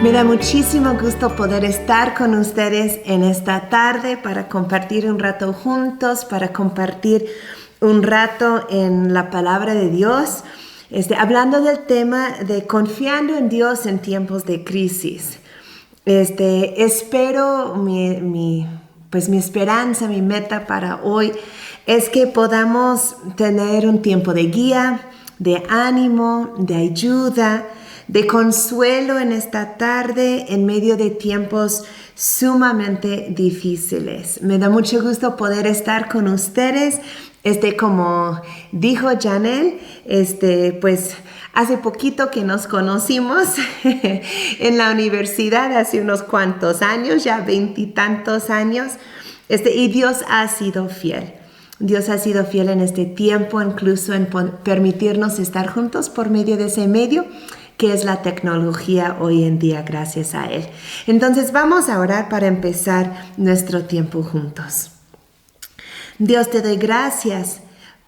Me da muchísimo gusto poder estar con ustedes en esta tarde para compartir un rato juntos, para compartir un rato en la palabra de Dios, hablando del tema de confiando en Dios en tiempos de crisis. Espero mi esperanza, mi meta para hoy es que podamos tener un tiempo de guía, de ánimo, de ayuda, de consuelo en esta tarde en medio de tiempos sumamente difíciles. Me da mucho gusto poder estar con ustedes. Como dijo Janel, pues hace poquito que nos conocimos en la universidad, hace unos cuantos años, ya 20 y tantos años, y Dios ha sido fiel. Dios ha sido fiel en este tiempo, incluso en permitirnos estar juntos por medio de ese medio que es la tecnología hoy en día, gracias a Él. Entonces vamos a orar para empezar nuestro tiempo juntos. Dios, te doy gracias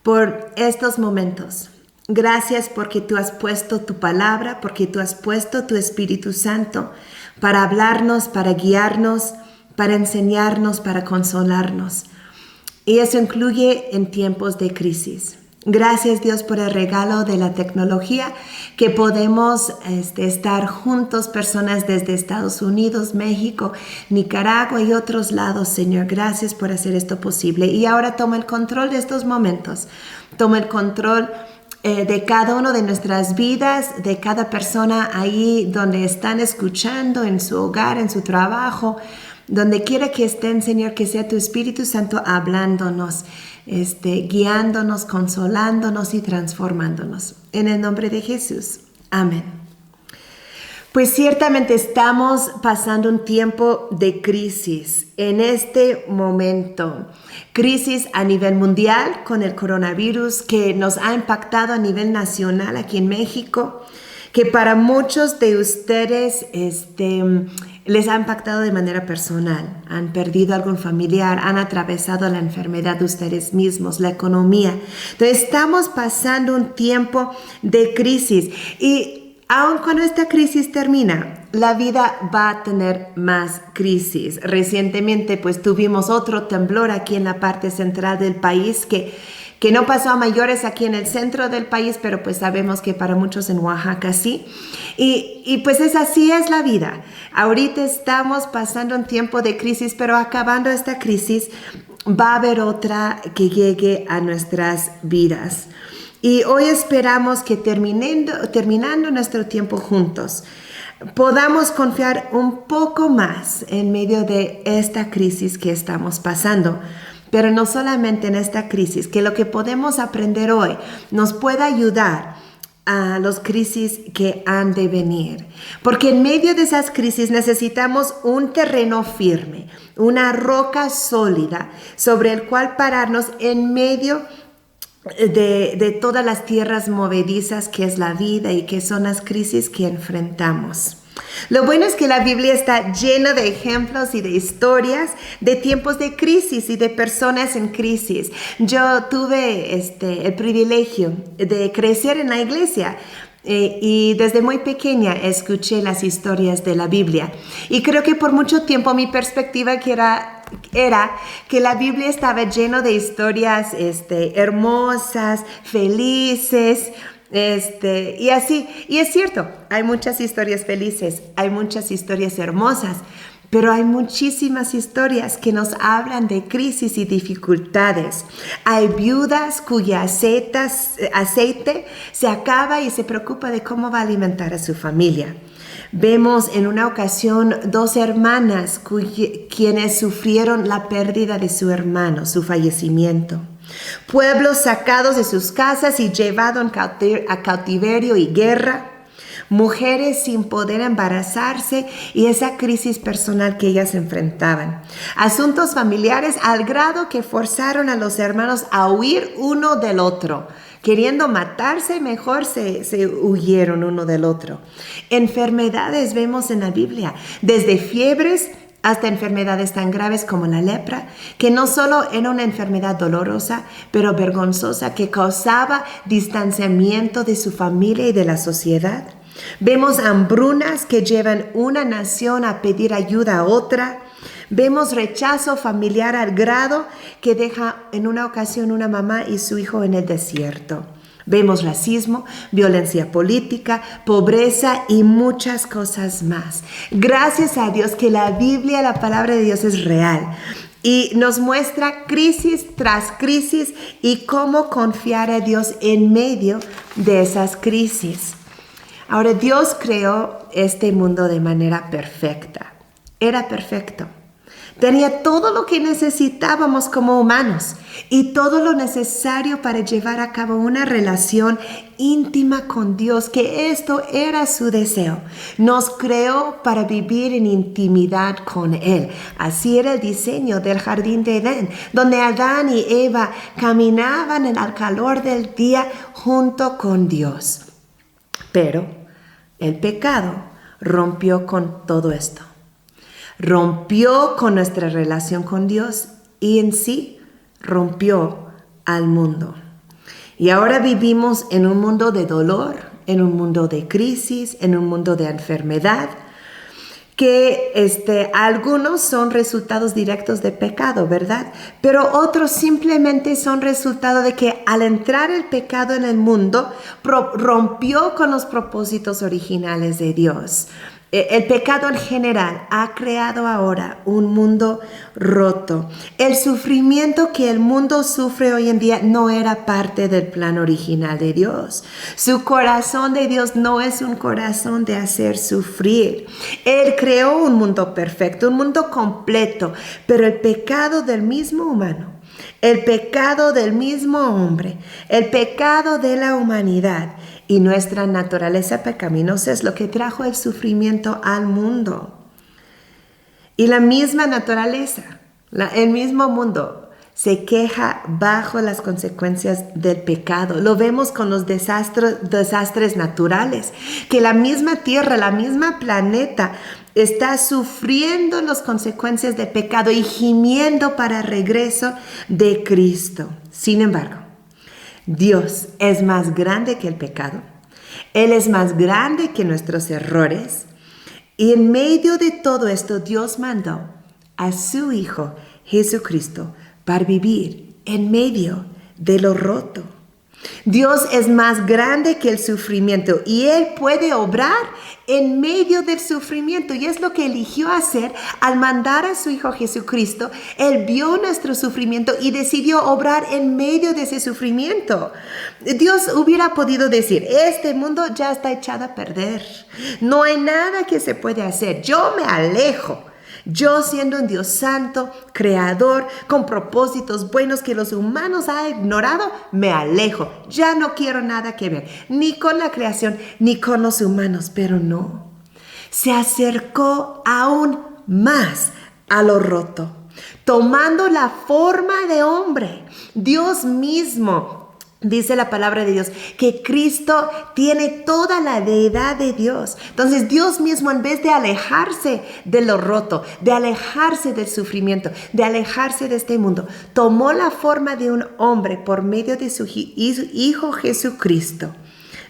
por estos momentos. Gracias porque tú has puesto tu palabra, porque tú has puesto tu Espíritu Santo para hablarnos, para guiarnos, para enseñarnos, para consolarnos. Y eso incluye en tiempos de crisis. Gracias, Dios, por el regalo de la tecnología, que podemos estar juntos, personas desde Estados Unidos, México, Nicaragua y otros lados, Señor. Gracias por hacer esto posible. Y ahora toma el control de estos momentos. Toma el control de cada uno de nuestras vidas, de cada persona ahí donde están escuchando, en su hogar, en su trabajo, donde quiera que estén, Señor, que sea tu Espíritu Santo hablándonos, guiándonos, consolándonos y transformándonos. En el nombre de Jesús. Amén. Pues ciertamente estamos pasando un tiempo de crisis en este momento. Crisis a nivel mundial con el coronavirus que nos ha impactado a nivel nacional aquí en México, que para muchos de ustedes les ha impactado de manera personal. Han perdido algún familiar, han atravesado la enfermedad de ustedes mismos, la economía. Entonces estamos pasando un tiempo de crisis y aun cuando esta crisis termina, la vida va a tener más crisis. Recientemente pues tuvimos otro temblor aquí en la parte central del país que no pasó a mayores aquí en el centro del país, pero pues sabemos que para muchos en Oaxaca sí. Y pues así es la vida. Ahorita estamos pasando un tiempo de crisis, pero acabando esta crisis va a haber otra que llegue a nuestras vidas. Y hoy esperamos que terminando nuestro tiempo juntos, podamos confiar un poco más en medio de esta crisis que estamos pasando. Pero no solamente en esta crisis, que lo que podemos aprender hoy nos pueda ayudar a las crisis que han de venir. Porque en medio de esas crisis necesitamos un terreno firme, una roca sólida sobre el cual pararnos en medio de todas las tierras movedizas que es la vida y que son las crisis que enfrentamos. Lo bueno es que la Biblia está llena de ejemplos y de historias de tiempos de crisis y de personas en crisis. Yo tuve el privilegio de crecer en la iglesia y desde muy pequeña escuché las historias de la Biblia. Y creo que por mucho tiempo mi perspectiva era que la Biblia estaba llena de historias hermosas, felices, y así, y es cierto, hay muchas historias felices, hay muchas historias hermosas, pero hay muchísimas historias que nos hablan de crisis y dificultades. Hay viudas cuya aceite se acaba y se preocupa de cómo va a alimentar a su familia. Vemos en una ocasión 2 hermanas quienes sufrieron la pérdida de su hermano, su fallecimiento. Pueblos sacados de sus casas y llevados a cautiverio y guerra. Mujeres sin poder embarazarse y esa crisis personal que ellas enfrentaban. Asuntos familiares al grado que forzaron a los hermanos a huir uno del otro. Queriendo matarse, mejor se huyeron uno del otro. Enfermedades vemos en la Biblia, desde fiebres hasta enfermedades tan graves como la lepra, que no solo era una enfermedad dolorosa, pero vergonzosa, que causaba distanciamiento de su familia y de la sociedad. Vemos hambrunas que llevan una nación a pedir ayuda a otra. Vemos rechazo familiar al grado que deja en una ocasión una mamá y su hijo en el desierto. Vemos racismo, violencia política, pobreza y muchas cosas más. Gracias a Dios que la Biblia, la palabra de Dios es real y nos muestra crisis tras crisis y cómo confiar a Dios en medio de esas crisis. Ahora, Dios creó este mundo de manera perfecta. Era perfecto. Tenía todo lo que necesitábamos como humanos y todo lo necesario para llevar a cabo una relación íntima con Dios, que esto era su deseo. Nos creó para vivir en intimidad con Él. Así era el diseño del jardín de Edén, donde Adán y Eva caminaban en el calor del día junto con Dios. Pero el pecado rompió con todo esto. Rompió con nuestra relación con Dios y en sí rompió al mundo. Y ahora vivimos en un mundo de dolor, en un mundo de crisis, en un mundo de enfermedad, que algunos son resultados directos de pecado, ¿verdad? Pero otros simplemente son resultado de que al entrar el pecado en el mundo, rompió con los propósitos originales de Dios. El pecado en general ha creado ahora un mundo roto. El sufrimiento que el mundo sufre hoy en día no era parte del plan original de Dios. Su corazón de Dios no es un corazón de hacer sufrir. Él creó un mundo perfecto, un mundo completo, pero el pecado del mismo humano, el pecado del mismo hombre, el pecado de la humanidad y nuestra naturaleza pecaminosa es lo que trajo el sufrimiento al mundo. Y la misma naturaleza, el mismo mundo se queja bajo las consecuencias del pecado. Lo vemos con los desastres naturales, que la misma tierra, la misma planeta está sufriendo las consecuencias del pecado y gimiendo para el regreso de Cristo. Sin embargo, Dios es más grande que el pecado. Él es más grande que nuestros errores. Y en medio de todo esto, Dios mandó a su Hijo Jesucristo para vivir en medio de lo roto. Dios es más grande que el sufrimiento y Él puede obrar en medio del sufrimiento y es lo que eligió hacer al mandar a su Hijo Jesucristo. Él vio nuestro sufrimiento y decidió obrar en medio de ese sufrimiento. Dios hubiera podido decir, este mundo ya está echado a perder, no hay nada que se puede hacer, yo me alejo. Yo siendo un Dios santo, creador, con propósitos buenos que los humanos han ignorado, me alejo. Ya no quiero nada que ver, ni con la creación, ni con los humanos. Pero no, se acercó aún más a lo roto, tomando la forma de hombre. Dios mismo. Dice la palabra de Dios que Cristo tiene toda la deidad de Dios. Entonces Dios mismo, en vez de alejarse de lo roto, de alejarse del sufrimiento, de alejarse de este mundo, tomó la forma de un hombre por medio de su Hijo Jesucristo,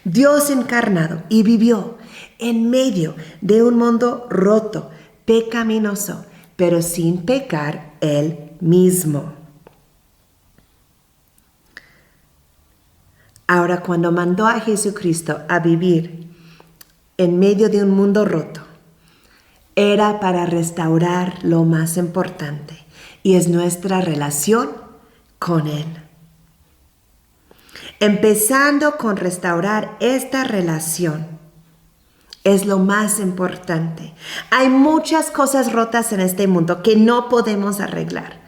Dios encarnado, y vivió en medio de un mundo roto, pecaminoso, pero sin pecar Él mismo. Ahora, cuando mandó a Jesucristo a vivir en medio de un mundo roto, era para restaurar lo más importante, y es nuestra relación con Él. Empezando con restaurar esta relación, es lo más importante. Hay muchas cosas rotas en este mundo que no podemos arreglar,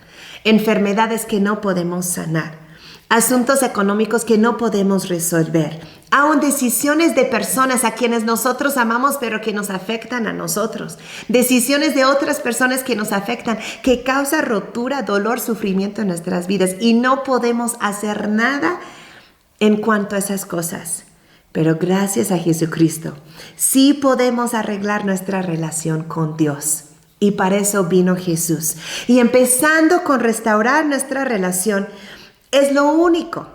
enfermedades que no podemos sanar, asuntos económicos que no podemos resolver, aún decisiones de personas a quienes nosotros amamos pero que nos afectan a nosotros, decisiones de otras personas que nos afectan, que causa rotura, dolor, sufrimiento en nuestras vidas y no podemos hacer nada en cuanto a esas cosas. Pero gracias a Jesucristo sí podemos arreglar nuestra relación con Dios. Y para eso vino Jesús. Y empezando con restaurar nuestra relación, es lo único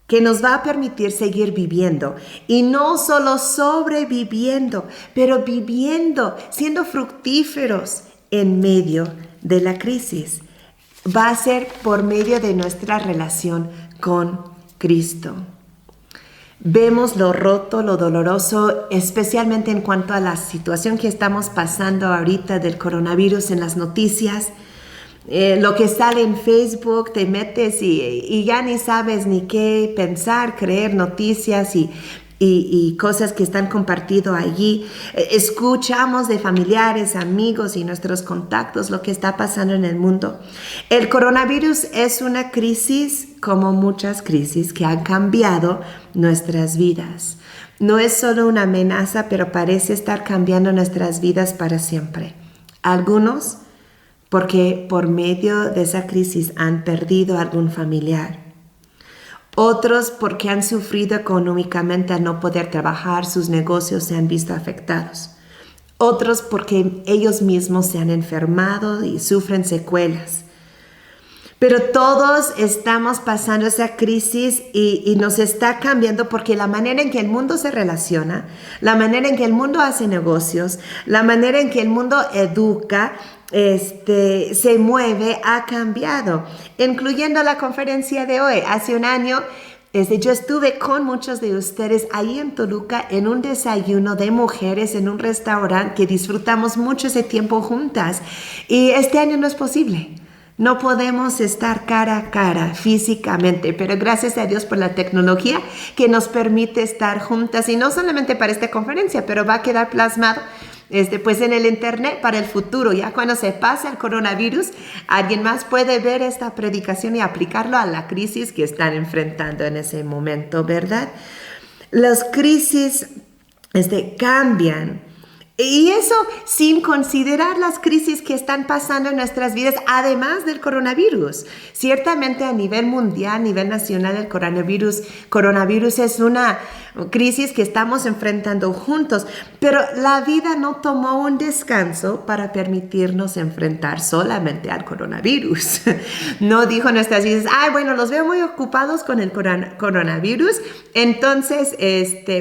que nos va a permitir seguir viviendo y no solo sobreviviendo, pero viviendo, siendo fructíferos en medio de la crisis. Va a ser por medio de nuestra relación con Cristo. Vemos lo roto, lo doloroso, especialmente en cuanto a la situación que estamos pasando ahorita del coronavirus en las noticias. Lo que sale en Facebook, te metes y ya ni sabes ni qué pensar, creer noticias y cosas que están compartido allí. Escuchamos de familiares, amigos y nuestros contactos lo que está pasando en el mundo. El coronavirus es una crisis como muchas crisis que han cambiado nuestras vidas. No es solo una amenaza, pero parece estar cambiando nuestras vidas para siempre. Algunos porque por medio de esa crisis han perdido a algún familiar. Otros porque han sufrido económicamente al no poder trabajar, sus negocios se han visto afectados. Otros porque ellos mismos se han enfermado y sufren secuelas. Pero todos estamos pasando esa crisis y nos está cambiando porque la manera en que el mundo se relaciona, la manera en que el mundo hace negocios, la manera en que el mundo educa, se mueve, ha cambiado, incluyendo la conferencia de hoy. Hace un año, yo estuve con muchos de ustedes ahí en Toluca en un desayuno de mujeres en un restaurante que disfrutamos mucho ese tiempo juntas. Y este año no es posible. No podemos estar cara a cara físicamente, pero gracias a Dios por la tecnología que nos permite estar juntas y no solamente para esta conferencia, pero va a quedar plasmado pues en el internet para el futuro. Ya cuando se pase el coronavirus, alguien más puede ver esta predicación y aplicarlo a la crisis que están enfrentando en ese momento, ¿verdad? Las crisis cambian. Y eso sin considerar las crisis que están pasando en nuestras vidas, además del coronavirus. Ciertamente a nivel mundial, a nivel nacional, el coronavirus es una crisis que estamos enfrentando juntos, pero la vida no tomó un descanso para permitirnos enfrentar solamente al coronavirus. No dijo nuestras vidas, bueno, los veo muy ocupados con el coronavirus, entonces,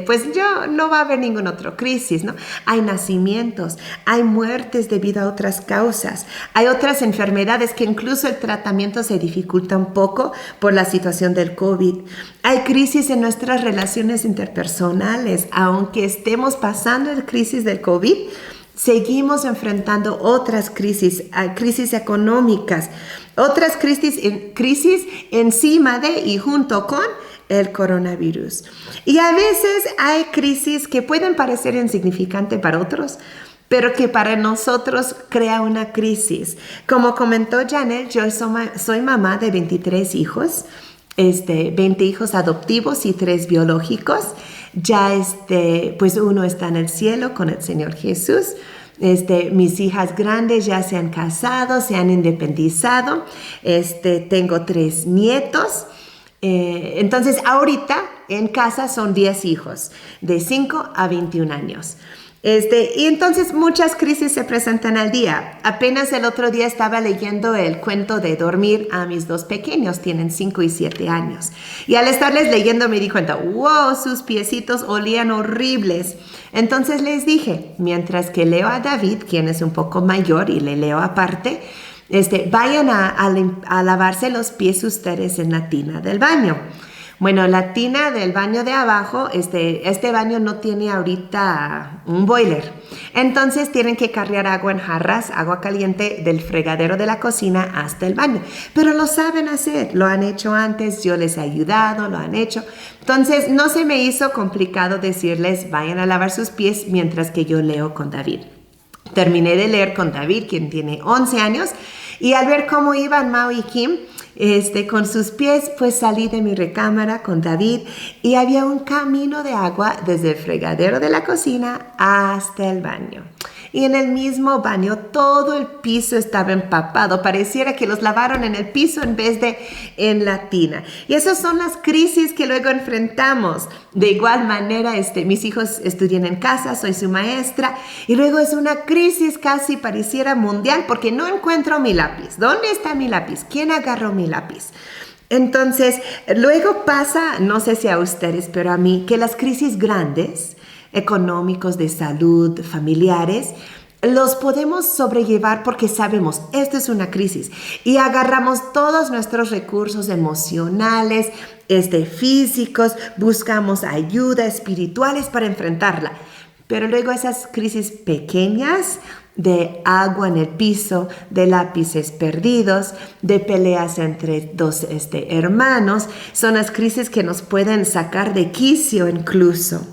pues no va a haber ninguna otra crisis, ¿no? Hay nacimientos, hay muertes debido a otras causas, hay otras enfermedades que incluso el tratamiento se dificulta un poco por la situación del COVID. Hay crisis en nuestras relaciones interpersonales, aunque estemos pasando la crisis del COVID, seguimos enfrentando otras crisis económicas, otras crisis encima de y junto con el coronavirus. Y a veces hay crisis que pueden parecer insignificantes para otros, pero que para nosotros crea una crisis. Como comentó Janet, yo soy mamá de 23 hijos, 20 hijos adoptivos y 3 biológicos. Ya pues uno está en el cielo con el Señor Jesús. Mis hijas grandes ya se han casado, se han independizado. Tengo 3 nietos. Entonces ahorita en casa son 10 hijos de 5 a 21 años. Y entonces muchas crisis se presentan al día. Apenas el otro día estaba leyendo el cuento de dormir a mis 2 pequeños, tienen 5 y 7 años. Y al estarles leyendo me di cuenta, wow, sus piecitos olían horribles. Entonces les dije, mientras que leo a David, quien es un poco mayor y le leo aparte, vayan a lavarse los pies ustedes en la tina del baño. Bueno, la tina del baño de abajo, este baño no tiene ahorita un boiler. Entonces tienen que cargar agua en jarras, agua caliente del fregadero de la cocina hasta el baño. Pero lo saben hacer, lo han hecho antes, yo les he ayudado, lo han hecho. Entonces no se me hizo complicado decirles, vayan a lavar sus pies mientras que yo leo con David. Terminé de leer con David, quien tiene 11 años, y al ver cómo iban Mao y Kim, con sus pies, pues salí de mi recámara con David y había un camino de agua desde el fregadero de la cocina hasta el baño. Y en el mismo baño todo el piso estaba empapado. Pareciera que los lavaron en el piso en vez de en la tina. Y esas son las crisis que luego enfrentamos. De igual manera, mis hijos estudian en casa, soy su maestra. Y luego es una crisis casi pareciera mundial porque no encuentro mi lápiz. ¿Dónde está mi lápiz? ¿Quién agarró mi lápiz? Entonces, luego pasa, no sé si a ustedes, pero a mí, que las crisis grandes, económicos, de salud, familiares, los podemos sobrellevar porque sabemos, esto es una crisis y agarramos todos nuestros recursos emocionales, físicos, buscamos ayuda espirituales para enfrentarla. Pero luego esas crisis pequeñas de agua en el piso, de lápices perdidos, de peleas entre dos hermanos, son las crisis que nos pueden sacar de quicio incluso.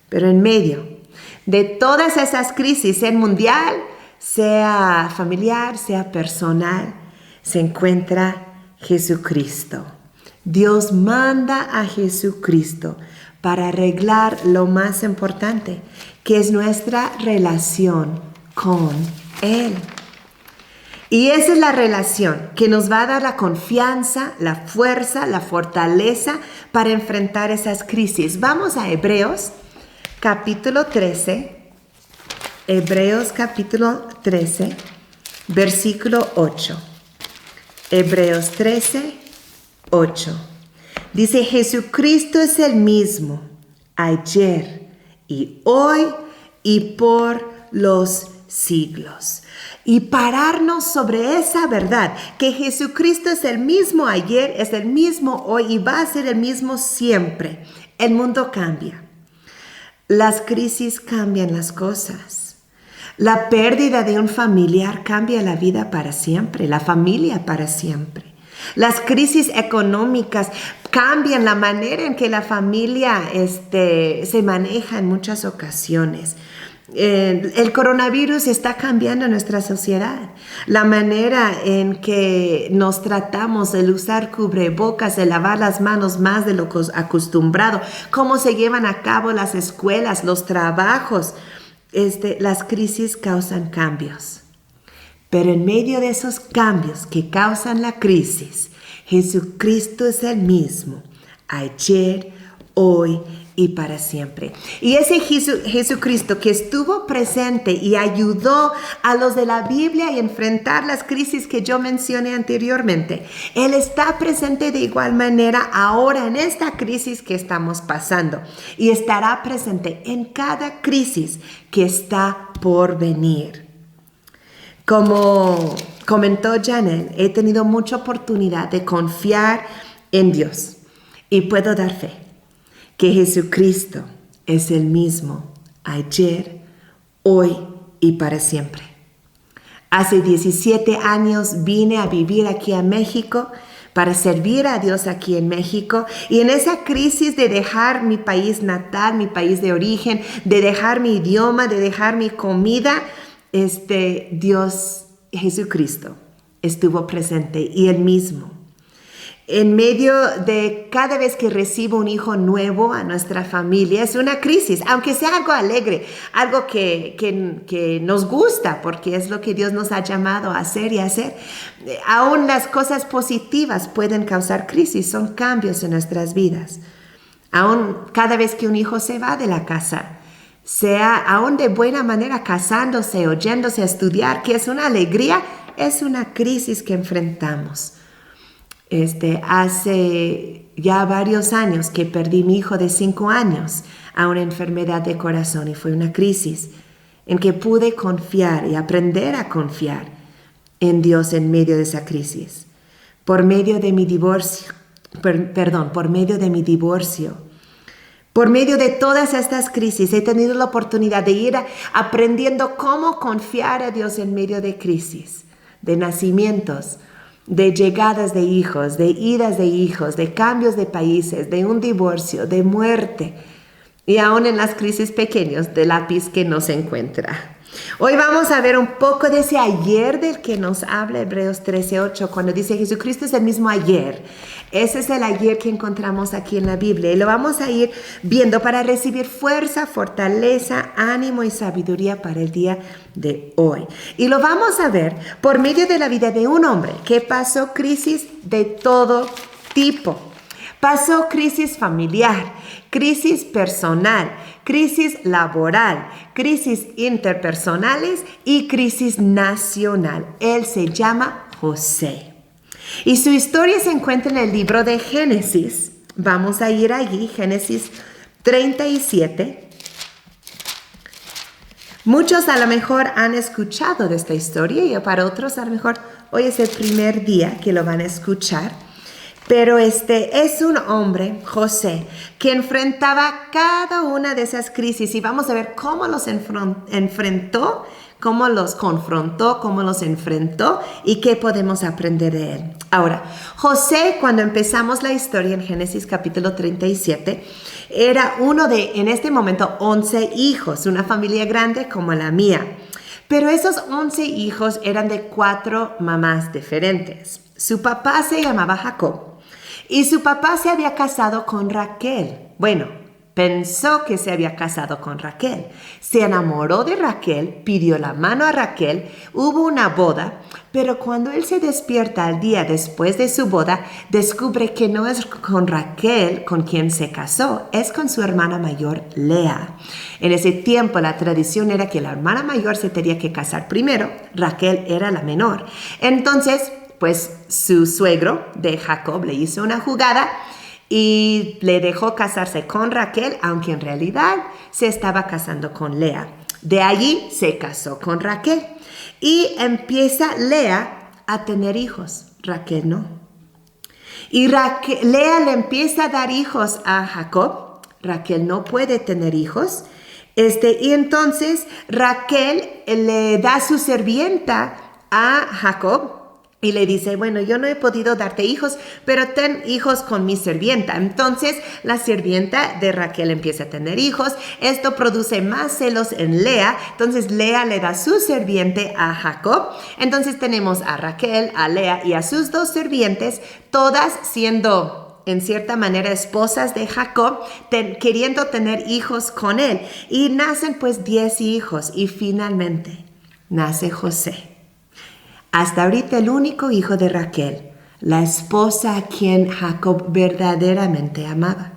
Pero en medio de todas esas crisis, en mundial, sea familiar, sea personal, se encuentra Jesucristo. Dios manda a Jesucristo para arreglar lo más importante, que es nuestra relación con Él. Y esa es la relación que nos va a dar la confianza, la fuerza, la fortaleza para enfrentar esas crisis. Vamos a Hebreos capítulo 13, Hebreos capítulo 13, versículo 8. Hebreos 13, 8. Dice, Jesucristo es el mismo ayer y hoy y por los siglos. Y pararnos sobre esa verdad, que Jesucristo es el mismo ayer, es el mismo hoy y va a ser el mismo siempre. El mundo cambia. Las crisis cambian las cosas. La pérdida de un familiar cambia la vida para siempre, la familia para siempre. Las crisis económicas cambian la manera en que la familia se maneja en muchas ocasiones. El coronavirus está cambiando nuestra sociedad. La manera en que nos tratamos, el usar cubrebocas, el lavar las manos más de lo acostumbrado, cómo se llevan a cabo las escuelas, los trabajos. Las crisis causan cambios. Pero en medio de esos cambios que causan la crisis, Jesucristo es el mismo, ayer, hoy y para siempre. Y ese Jesucristo que estuvo presente y ayudó a los de la Biblia a enfrentar las crisis que yo mencioné anteriormente, Él está presente de igual manera ahora en esta crisis que estamos pasando y estará presente en cada crisis que está por venir. Como comentó Janet, he tenido mucha oportunidad de confiar en Dios y puedo dar fe que Jesucristo es el mismo ayer, hoy y para siempre. Hace 17 años vine a vivir aquí a México para servir a Dios aquí en México, y en esa crisis de dejar mi país natal, mi país de origen, de dejar mi idioma, de dejar mi comida, Dios, Jesucristo, estuvo presente y Él mismo. En medio de cada vez que recibo un hijo nuevo a nuestra familia, es una crisis, aunque sea algo alegre, algo que nos gusta, porque es lo que Dios nos ha llamado a hacer y hacer. Aún las cosas positivas pueden causar crisis, son cambios en nuestras vidas. Aún cada vez que un hijo se va de la casa, sea aún de buena manera casándose o yéndose a estudiar, que es una alegría, es una crisis que enfrentamos. Hace ya varios años que perdí mi hijo de 5 años a una enfermedad de corazón, y fue una crisis en que pude confiar y aprender a confiar en Dios en medio de esa crisis. Por medio de mi divorcio, por medio de todas estas crisis, he tenido la oportunidad de ir aprendiendo cómo confiar a Dios en medio de crisis, de nacimientos, de llegadas de hijos, de idas de hijos, de cambios de países, de un divorcio, de muerte, y aún en las crisis pequeñas de lápiz que no se encuentra. Hoy vamos a ver un poco de ese ayer del que nos habla Hebreos 13:8, cuando dice Jesucristo es el mismo ayer. Ese es el ayer que encontramos aquí en la Biblia, y lo vamos a ir viendo para recibir fuerza, fortaleza, ánimo y sabiduría para el día de hoy. Y lo vamos a ver por medio de la vida de un hombre que pasó crisis de todo tipo. Pasó crisis familiar, crisis personal, crisis laboral, crisis interpersonales y crisis nacional. Él se llama José. Y su historia se encuentra en el libro de Génesis. Vamos a ir allí, Génesis 37. Muchos a lo mejor han escuchado de esta historia y para otros a lo mejor hoy es el primer día que lo van a escuchar. Pero es un hombre, José, que enfrentaba cada una de esas crisis y vamos a ver cómo los enfrentó, cómo los confrontó, cómo los enfrentó y qué podemos aprender de él. Ahora, José, cuando empezamos la historia en Génesis capítulo 37, era uno de, en este momento, 11 hijos, una familia grande como la mía. Pero esos 11 hijos eran de 4 mamás diferentes. Su papá se llamaba Jacob. Y su papá se había casado con Raquel. Bueno, pensó que se había casado con Raquel. Se enamoró de Raquel, pidió la mano a Raquel, hubo una boda, pero cuando él se despierta al día después de su boda, descubre que no es con Raquel con quien se casó, es con su hermana mayor, Lea. En ese tiempo la tradición era que la hermana mayor se tenía que casar primero, Raquel era la menor. Entonces, pues su suegro de Jacob le hizo una jugada y le dejó casarse con Raquel, aunque en realidad se estaba casando con Lea. De allí se casó con Raquel y empieza Lea a tener hijos, Raquel no. Y Lea le empieza a dar hijos a Jacob, Raquel no puede tener hijos. Y entonces Raquel le da su sirvienta a Jacob y le dice, bueno, yo no he podido darte hijos, pero ten hijos con mi sirvienta. Entonces la sirvienta de Raquel empieza a tener hijos. Esto produce más celos en Lea. Entonces Lea le da su sirviente a Jacob. Entonces tenemos a Raquel, a Lea y a sus 2 sirvientes, todas siendo en cierta manera esposas de Jacob, queriendo tener hijos con él. Y nacen pues 10 hijos y finalmente nace José. Hasta ahorita el único hijo de Raquel, la esposa a quien Jacob verdaderamente amaba.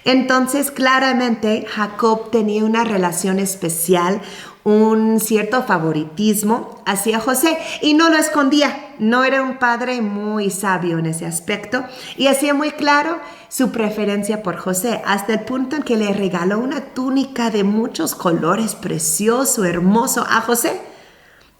Entonces, claramente, Jacob tenía una relación especial, un cierto favoritismo hacia José y no lo escondía. No era un padre muy sabio en ese aspecto y hacía muy claro su preferencia por José, hasta el punto en que le regaló una túnica de muchos colores, precioso, hermoso a José.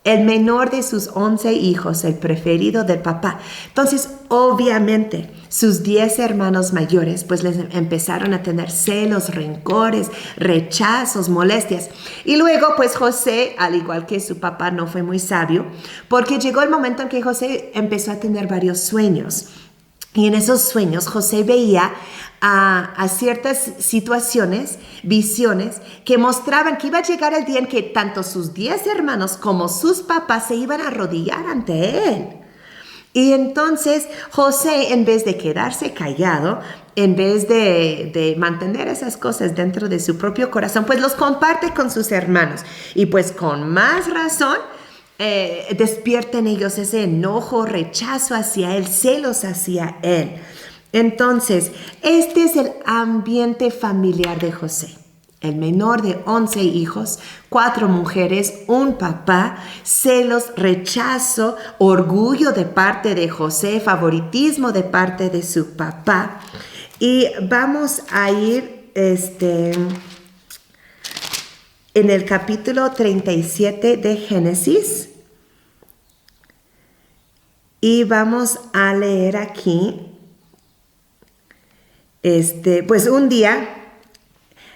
El menor de sus 11 hijos, el preferido del papá. Entonces, obviamente, sus 10 hermanos mayores, pues les empezaron a tener celos, rencores, rechazos, molestias. Y luego, pues José, al igual que su papá, no fue muy sabio, porque llegó el momento en que José empezó a tener varios sueños. Y en esos sueños José veía a ciertas situaciones, visiones, que mostraban que iba a llegar el día en que tanto sus 10 hermanos como sus papás se iban a arrodillar ante él. Y entonces José, en vez de quedarse callado, en vez de mantener esas cosas dentro de su propio corazón, pues los comparte con sus hermanos. Y pues con más razón, despierta en ellos ese enojo, rechazo hacia él, celos hacia él. Entonces, este es el ambiente familiar de José. El menor de 11 hijos, 4 mujeres, un papá, celos, rechazo, orgullo de parte de José, favoritismo de parte de su papá. Y vamos a ir en el capítulo 37 de Génesis. Y vamos a leer aquí. Pues un día,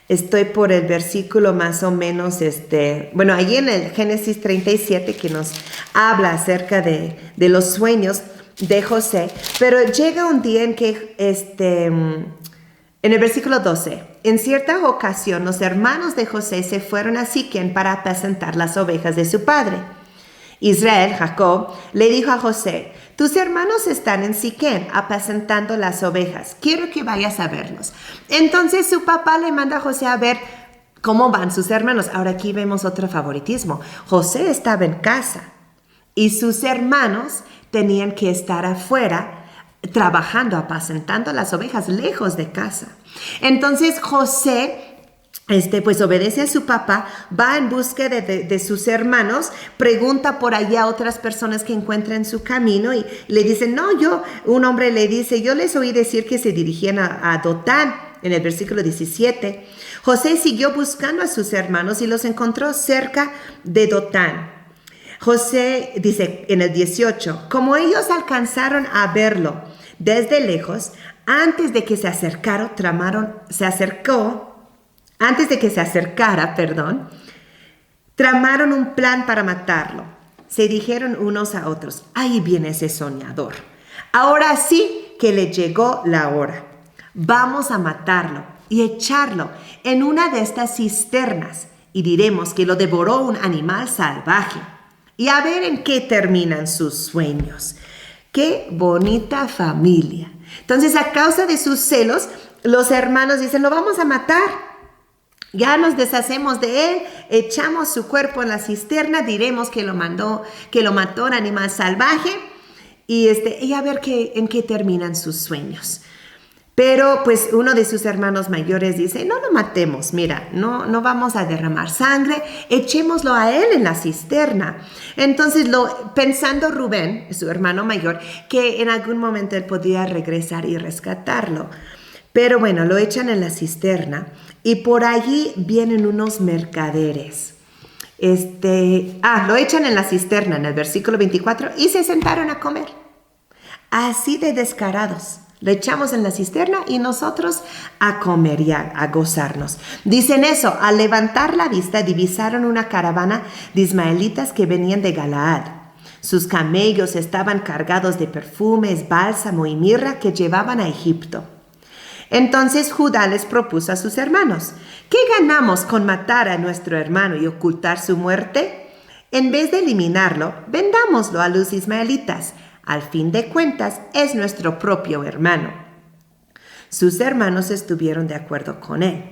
estoy por el versículo más o menos, allí en el Génesis 37 que nos habla acerca de los sueños de José, pero llega un día en que, en el versículo 12, en cierta ocasión los hermanos de José se fueron a Siquem para apacentar las ovejas de su padre. Israel, Jacob, le dijo a José, tus hermanos están en Siquem apacentando las ovejas. Quiero que vayas a verlos. Entonces su papá le manda a José a ver cómo van sus hermanos. Ahora aquí vemos otro favoritismo. José estaba en casa y sus hermanos tenían que estar afuera trabajando, apacentando las ovejas lejos de casa. Entonces José pues obedece a su papá, va en búsqueda de sus hermanos, pregunta por allá a otras personas que encuentra en su camino y le dicen, un hombre le dice, yo les oí decir que se dirigían a Dotán, en el versículo 17. José siguió buscando a sus hermanos y los encontró cerca de Dotán. José dice en el 18, como ellos alcanzaron a verlo desde lejos, antes de que se acercara, tramaron un plan para matarlo. Se dijeron unos a otros, ahí viene ese soñador. Ahora sí que le llegó la hora. Vamos a matarlo y echarlo en una de estas cisternas y diremos que lo devoró un animal salvaje. Y a ver en qué terminan sus sueños. ¡Qué bonita familia! Entonces, a causa de sus celos, los hermanos dicen, lo vamos a matar. Ya nos deshacemos de él, echamos su cuerpo en la cisterna, diremos que lo mató un animal salvaje y a ver en qué terminan sus sueños. Pero pues uno de sus hermanos mayores dice, no lo matemos, mira, no vamos a derramar sangre, echémoslo a él en la cisterna. Entonces, pensando Rubén, su hermano mayor, que en algún momento él podía regresar y rescatarlo. Pero bueno, lo echan en la cisterna y por allí vienen unos mercaderes. Lo echan en la cisterna en el versículo 24 y se sentaron a comer. Así de descarados. Lo echamos en la cisterna y nosotros a comer y a gozarnos. Dicen eso, al levantar la vista divisaron una caravana de ismaelitas que venían de Galaad. Sus camellos estaban cargados de perfumes, bálsamo y mirra que llevaban a Egipto. Entonces Judá les propuso a sus hermanos, ¿qué ganamos con matar a nuestro hermano y ocultar su muerte? En vez de eliminarlo, vendámoslo a los ismaelitas. Al fin de cuentas, es nuestro propio hermano. Sus hermanos estuvieron de acuerdo con él.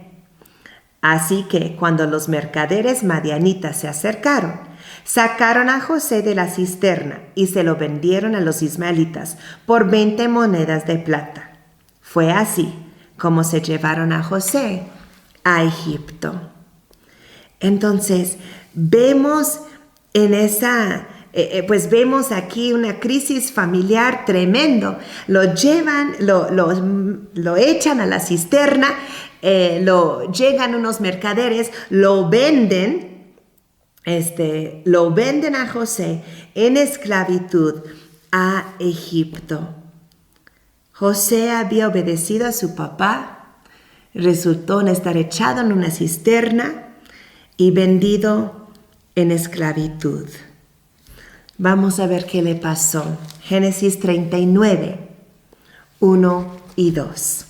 Así que cuando los mercaderes madianitas se acercaron, sacaron a José de la cisterna y se lo vendieron a los ismaelitas por 20 monedas de plata. Fue así como se llevaron a José a Egipto. Entonces, vemos vemos aquí una crisis familiar tremendo. Lo llevan, lo echan a la cisterna, llegan unos mercaderes, lo venden a José en esclavitud a Egipto. José había obedecido a su papá, resultó en estar echado en una cisterna y vendido en esclavitud. Vamos a ver qué le pasó. Génesis 39, 1 y 2.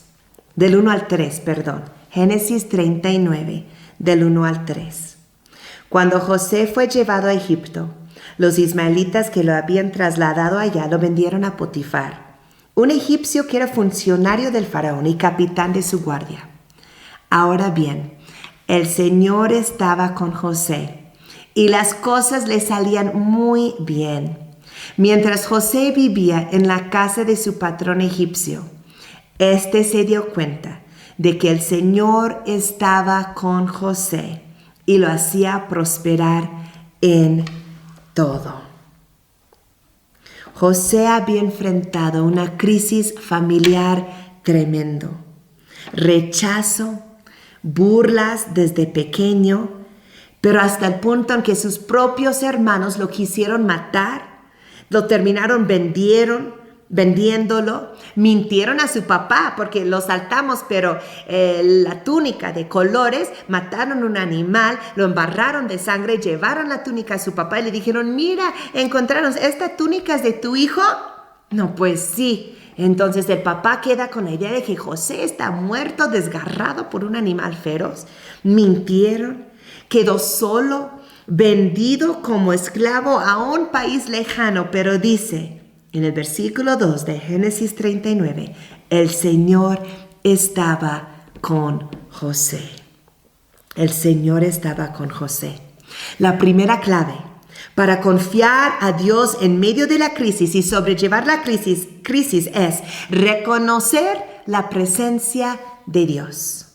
Del 1 al 3, perdón. Génesis 39, del 1 al 3. Cuando José fue llevado a Egipto, los ismaelitas que lo habían trasladado allá lo vendieron a Potifar, un egipcio que era funcionario del faraón y capitán de su guardia. Ahora bien, el Señor estaba con José y las cosas le salían muy bien. Mientras José vivía en la casa de su patrón egipcio, éste se dio cuenta de que el Señor estaba con José y lo hacía prosperar en todo. José había enfrentado una crisis familiar tremendo, rechazo, burlas desde pequeño, pero hasta el punto en que sus propios hermanos lo quisieron matar, lo terminaron vendiéndolo, mintieron a su papá porque lo saltamos, pero la túnica de colores, mataron un animal, lo embarraron de sangre, llevaron la túnica a su papá y le dijeron, mira, encontraron, ¿esta túnica es de tu hijo? No, pues sí. Entonces el papá queda con la idea de que José está muerto, desgarrado por un animal feroz. Mintieron. Quedó solo, vendido como esclavo a un país lejano, pero dice en el versículo 2 de Génesis 39, el Señor estaba con José. El Señor estaba con José. La primera clave para confiar a Dios en medio de la crisis y sobrellevar la crisis es reconocer la presencia de Dios.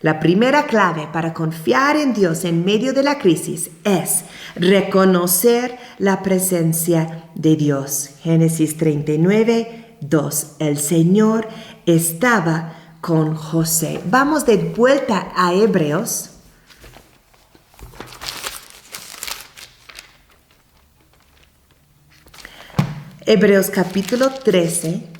La primera clave para confiar en Dios en medio de la crisis es reconocer la presencia de Dios. Génesis 39, 2. El Señor estaba con José. Vamos de vuelta a Hebreos. Hebreos capítulo 13.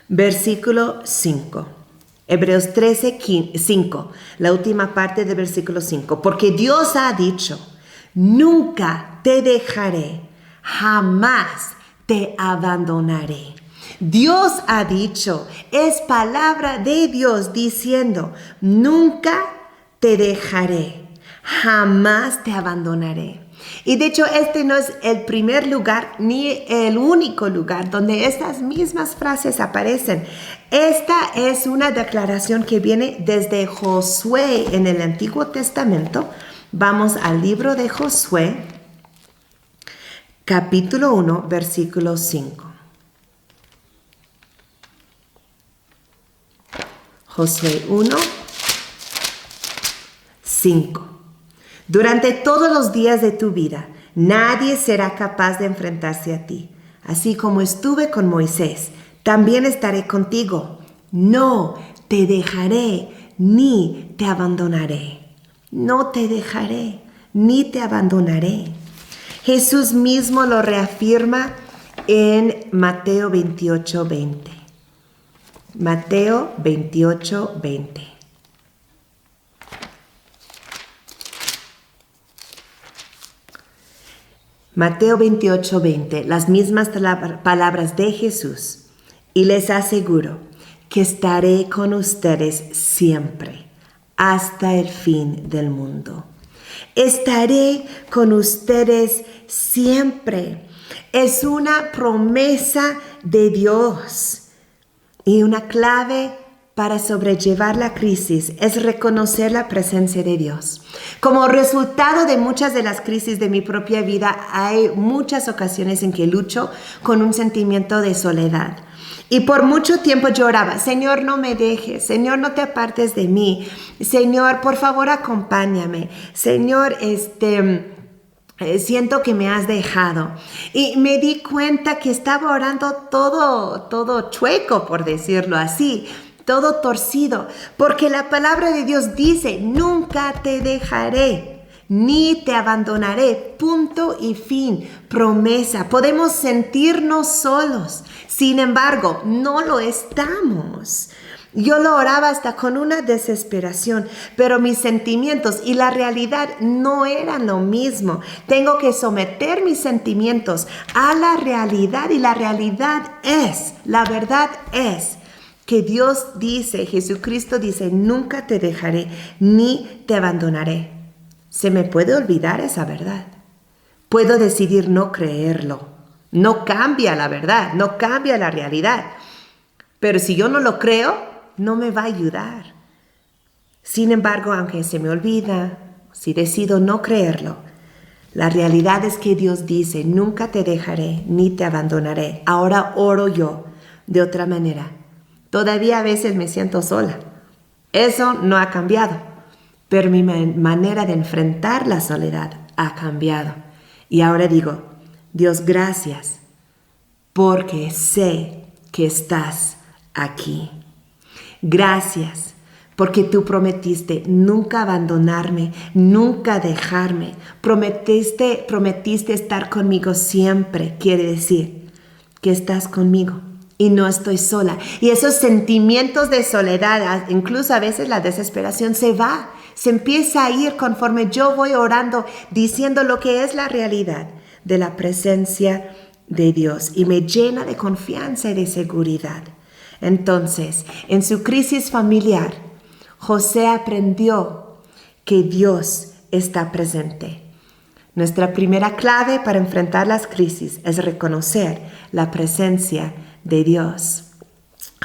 Versículo 5. Hebreos 13, 5. La última parte del versículo 5. Porque Dios ha dicho, nunca te dejaré, jamás te abandonaré. Dios ha dicho, es palabra de Dios diciendo, nunca te dejaré, jamás te abandonaré. Y de hecho, este no es el primer lugar ni el único lugar donde estas mismas frases aparecen. Esta es una declaración que viene desde Josué en el Antiguo Testamento. Vamos al libro de Josué, capítulo 1, versículo 5. Josué 1, 5. Durante todos los días de tu vida, nadie será capaz de enfrentarse a ti. Así como estuve con Moisés, también estaré contigo. No te dejaré ni te abandonaré. No te dejaré ni te abandonaré. Jesús mismo lo reafirma en Mateo 28, 20. Mateo 28, 20. Mateo 28, 20, las mismas palabras de Jesús. Y les aseguro que estaré con ustedes siempre, hasta el fin del mundo. Estaré con ustedes siempre. Es una promesa de Dios. Y una clave para sobrellevar la crisis es reconocer la presencia de Dios. Como resultado de muchas de las crisis de mi propia vida, hay muchas ocasiones en que lucho con un sentimiento de soledad. Y por mucho tiempo lloraba, Señor, no me dejes, Señor, no te apartes de mí, Señor, por favor, acompáñame, Señor, siento que me has dejado. Y me di cuenta que estaba orando todo chueco, por decirlo así, todo torcido, porque la palabra de Dios dice, nunca te dejaré, ni te abandonaré, punto y fin, promesa. Podemos sentirnos solos, sin embargo, no lo estamos. Yo lo oraba hasta con una desesperación, pero mis sentimientos y la realidad no eran lo mismo. Tengo que someter mis sentimientos a la realidad y la verdad es que Dios dice, Jesucristo dice, nunca te dejaré ni te abandonaré. Se me puede olvidar esa verdad. Puedo decidir no creerlo. No cambia la verdad, no cambia la realidad. Pero si yo no lo creo, no me va a ayudar. Sin embargo, aunque se me olvida, si decido no creerlo, la realidad es que Dios dice, nunca te dejaré ni te abandonaré. Ahora oro yo de otra manera. Todavía a veces me siento sola. Eso no ha cambiado, pero mi manera de enfrentar la soledad ha cambiado. Y ahora digo, Dios, gracias, porque sé que estás aquí. Gracias, porque tú prometiste nunca abandonarme, nunca dejarme. Prometiste estar conmigo siempre. Quiere decir que estás conmigo. Y no estoy sola. Y esos sentimientos de soledad, incluso a veces la desesperación se empieza a ir conforme yo voy orando, diciendo lo que es la realidad de la presencia de Dios. Y me llena de confianza y de seguridad. Entonces, en su crisis familiar, José aprendió que Dios está presente. Nuestra primera clave para enfrentar las crisis es reconocer la presencia de Dios.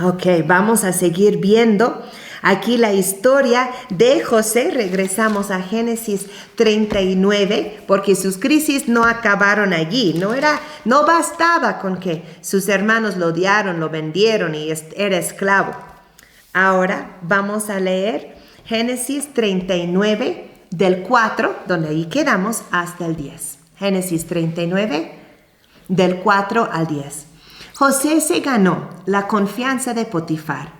Ok, vamos a seguir viendo Aquí la historia de José, regresamos a Génesis 39, porque sus crisis no acabaron allí. No bastaba con que sus hermanos lo odiaron, lo vendieron y era esclavo. Ahora vamos a leer Génesis 39 del 4, donde ahí quedamos, hasta el 10. Génesis 39 del 4 al 10. José se ganó la confianza de Potifar,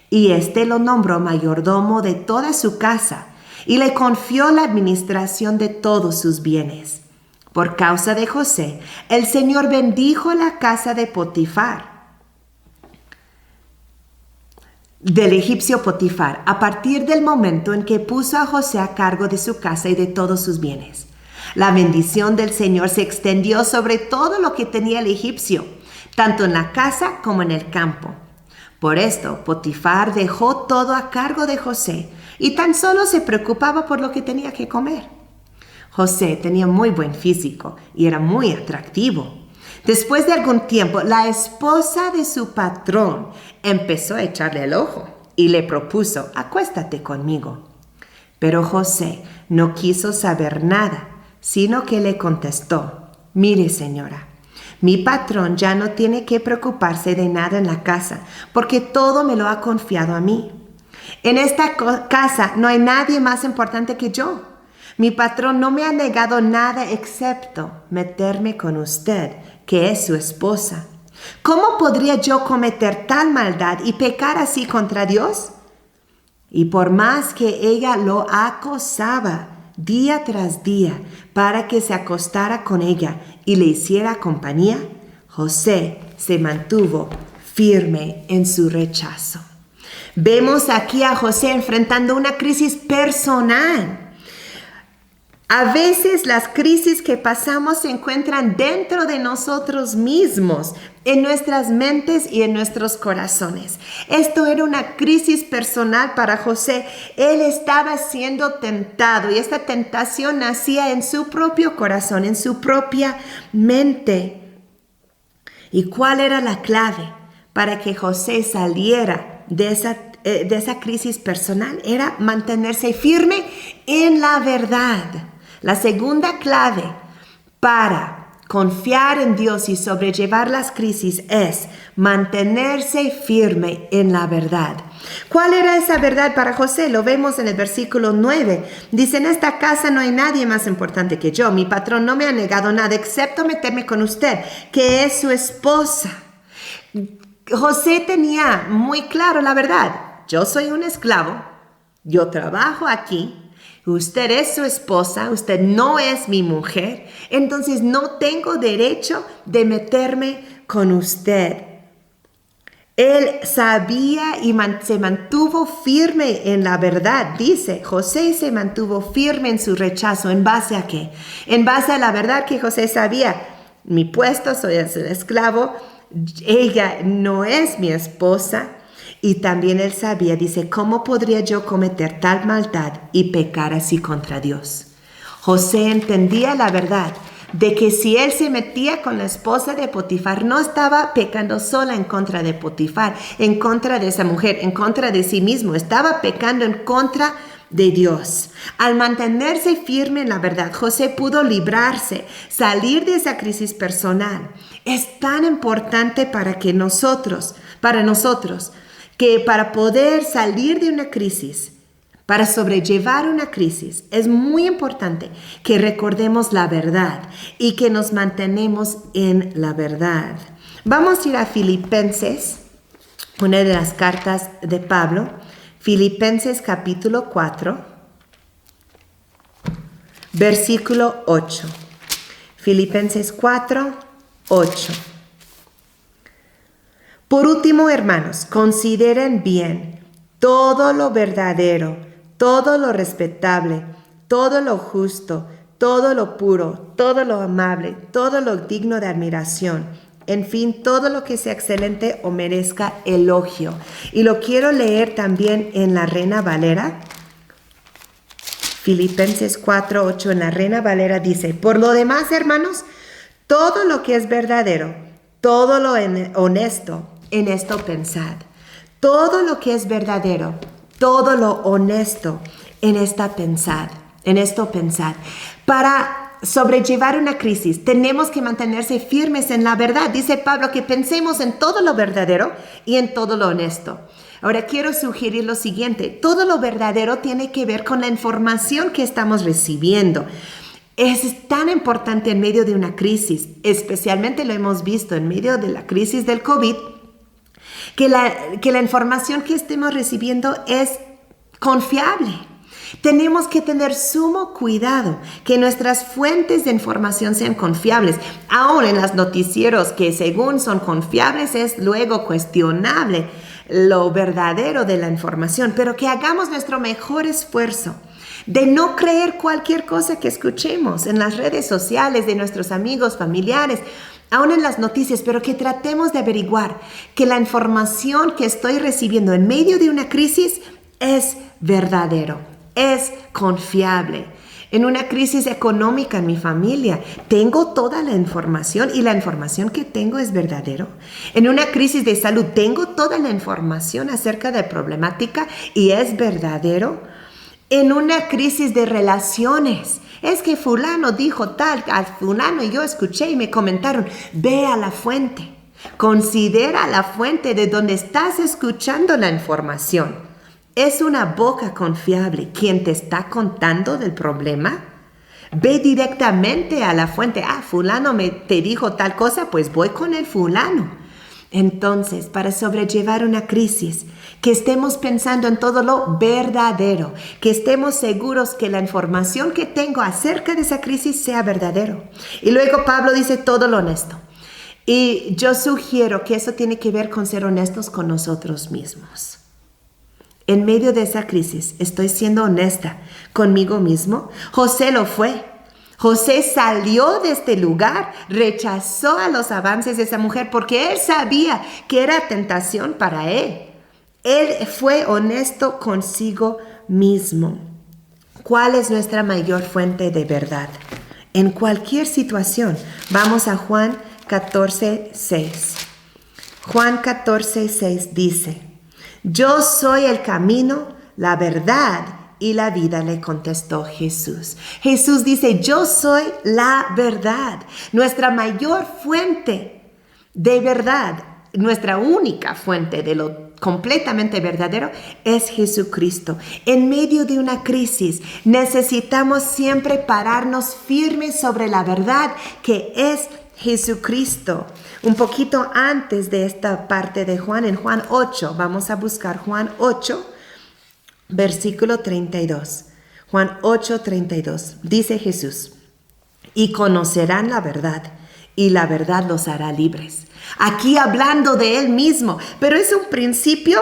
y éste lo nombró mayordomo de toda su casa, y le confió la administración de todos sus bienes. Por causa de José, el Señor bendijo la casa de Potifar, del egipcio Potifar, a partir del momento en que puso a José a cargo de su casa y de todos sus bienes. La bendición del Señor se extendió sobre todo lo que tenía el egipcio, tanto en la casa como en el campo. Por esto, Potifar dejó todo a cargo de José y tan solo se preocupaba por lo que tenía que comer. José tenía muy buen físico y era muy atractivo. Después de algún tiempo, la esposa de su patrón empezó a echarle el ojo y le propuso: acuéstate conmigo. Pero José no quiso saber nada, sino que le contestó: mire, señora, mi patrón ya no tiene que preocuparse de nada en la casa, porque todo me lo ha confiado a mí. En esta casa no hay nadie más importante que yo. Mi patrón no me ha negado nada excepto meterme con usted, que es su esposa. ¿Cómo podría yo cometer tal maldad y pecar así contra Dios? Y por más que ella lo acosaba día tras día para que se acostara con ella y le hiciera compañía, José se mantuvo firme en su rechazo. Vemos aquí a José enfrentando una crisis personal. A veces las crisis que pasamos se encuentran dentro de nosotros mismos, en nuestras mentes y en nuestros corazones. Esto era una crisis personal para José. Él estaba siendo tentado y esta tentación nacía en su propio corazón, en su propia mente. ¿Y cuál era la clave para que José saliera de esa crisis personal? Era mantenerse firme en la verdad. La segunda clave para confiar en Dios y sobrellevar las crisis es mantenerse firme en la verdad. ¿Cuál era esa verdad para José? Lo vemos en el versículo 9. Dice: en esta casa no hay nadie más importante que yo. Mi patrón no me ha negado nada excepto meterme con usted, que es su esposa. José tenía muy claro la verdad. Yo soy un esclavo. Yo trabajo aquí. Usted es su esposa, usted no es mi mujer, entonces no tengo derecho de meterme con usted. Él sabía y se mantuvo firme en la verdad. Dice, José se mantuvo firme en su rechazo. ¿En base a qué? En base a la verdad que José sabía: mi puesto, soy el esclavo, ella no es mi esposa. Y también él sabía, dice: ¿cómo podría yo cometer tal maldad y pecar así contra Dios? José entendía la verdad de que si él se metía con la esposa de Potifar, no estaba pecando sola en contra de Potifar, en contra de esa mujer, en contra de sí mismo. Estaba pecando en contra de Dios. Al mantenerse firme en la verdad, José pudo librarse, salir de esa crisis personal. Es tan importante para nosotros, que para poder salir de una crisis, para sobrellevar una crisis, es muy importante que recordemos la verdad y que nos mantenemos en la verdad. Vamos a ir a Filipenses, una de las cartas de Pablo, Filipenses capítulo 4, versículo 8. Filipenses 4, 8. Por último, hermanos, consideren bien todo lo verdadero, todo lo respetable, todo lo justo, todo lo puro, todo lo amable, todo lo digno de admiración. En fin, todo lo que sea excelente o merezca elogio. Y lo quiero leer también en la Reina Valera. Filipenses 4, 8 en la Reina Valera dice: por lo demás, hermanos, todo lo que es verdadero, todo lo honesto, en esto pensad. Todo lo que es verdadero, todo lo honesto, en esto pensad. Para sobrellevar una crisis, tenemos que mantenerse firmes en la verdad. Dice Pablo que pensemos en todo lo verdadero y en todo lo honesto. Ahora quiero sugerir lo siguiente: todo lo verdadero tiene que ver con la información que estamos recibiendo. Es tan importante en medio de una crisis, especialmente lo hemos visto en medio de la crisis del COVID, que la información que estemos recibiendo es confiable. Tenemos que tener sumo cuidado que nuestras fuentes de información sean confiables. Aún en los noticieros que según son confiables es luego cuestionable lo verdadero de la información, pero que hagamos nuestro mejor esfuerzo de no creer cualquier cosa que escuchemos en las redes sociales de nuestros amigos, familiares, aún en las noticias, pero que tratemos de averiguar que la información que estoy recibiendo en medio de una crisis es verdadero, es confiable. En una crisis económica en mi familia, ¿tengo toda la información y la información que tengo es verdadero? En una crisis de salud, ¿tengo toda la información acerca de la problemática y es verdadero? En una crisis de relaciones, es que fulano dijo tal, a fulano yo escuché y me comentaron, ve a la fuente, considera la fuente de donde estás escuchando la información. ¿Es una boca confiable quien te está contando del problema? Ve directamente a la fuente. Fulano te dijo tal cosa, pues voy con el fulano. Entonces, para sobrellevar una crisis, que estemos pensando en todo lo verdadero, que estemos seguros que la información que tengo acerca de esa crisis sea verdadero. Y luego Pablo dice todo lo honesto. Y yo sugiero que eso tiene que ver con ser honestos con nosotros mismos. En medio de esa crisis, ¿estoy siendo honesta conmigo mismo? José lo fue. José salió de este lugar, rechazó a los avances de esa mujer porque él sabía que era tentación para él. Él fue honesto consigo mismo. ¿Cuál es nuestra mayor fuente de verdad? En cualquier situación, vamos a Juan 14:6. Juan 14:6 dice: yo soy el camino, la verdad y la vida, le contestó Jesús. Jesús dice, yo soy la verdad. Nuestra mayor fuente de verdad, nuestra única fuente de lo completamente verdadero es Jesucristo. En medio de una crisis necesitamos siempre pararnos firmes sobre la verdad que es Jesucristo. Un poquito antes de esta parte de Juan, en Juan 8, vamos a buscar Juan 8, versículo 32. Juan 8:32, dice Jesús, y conocerán la verdad, y la verdad los hará libres. Aquí hablando de Él mismo, pero es un principio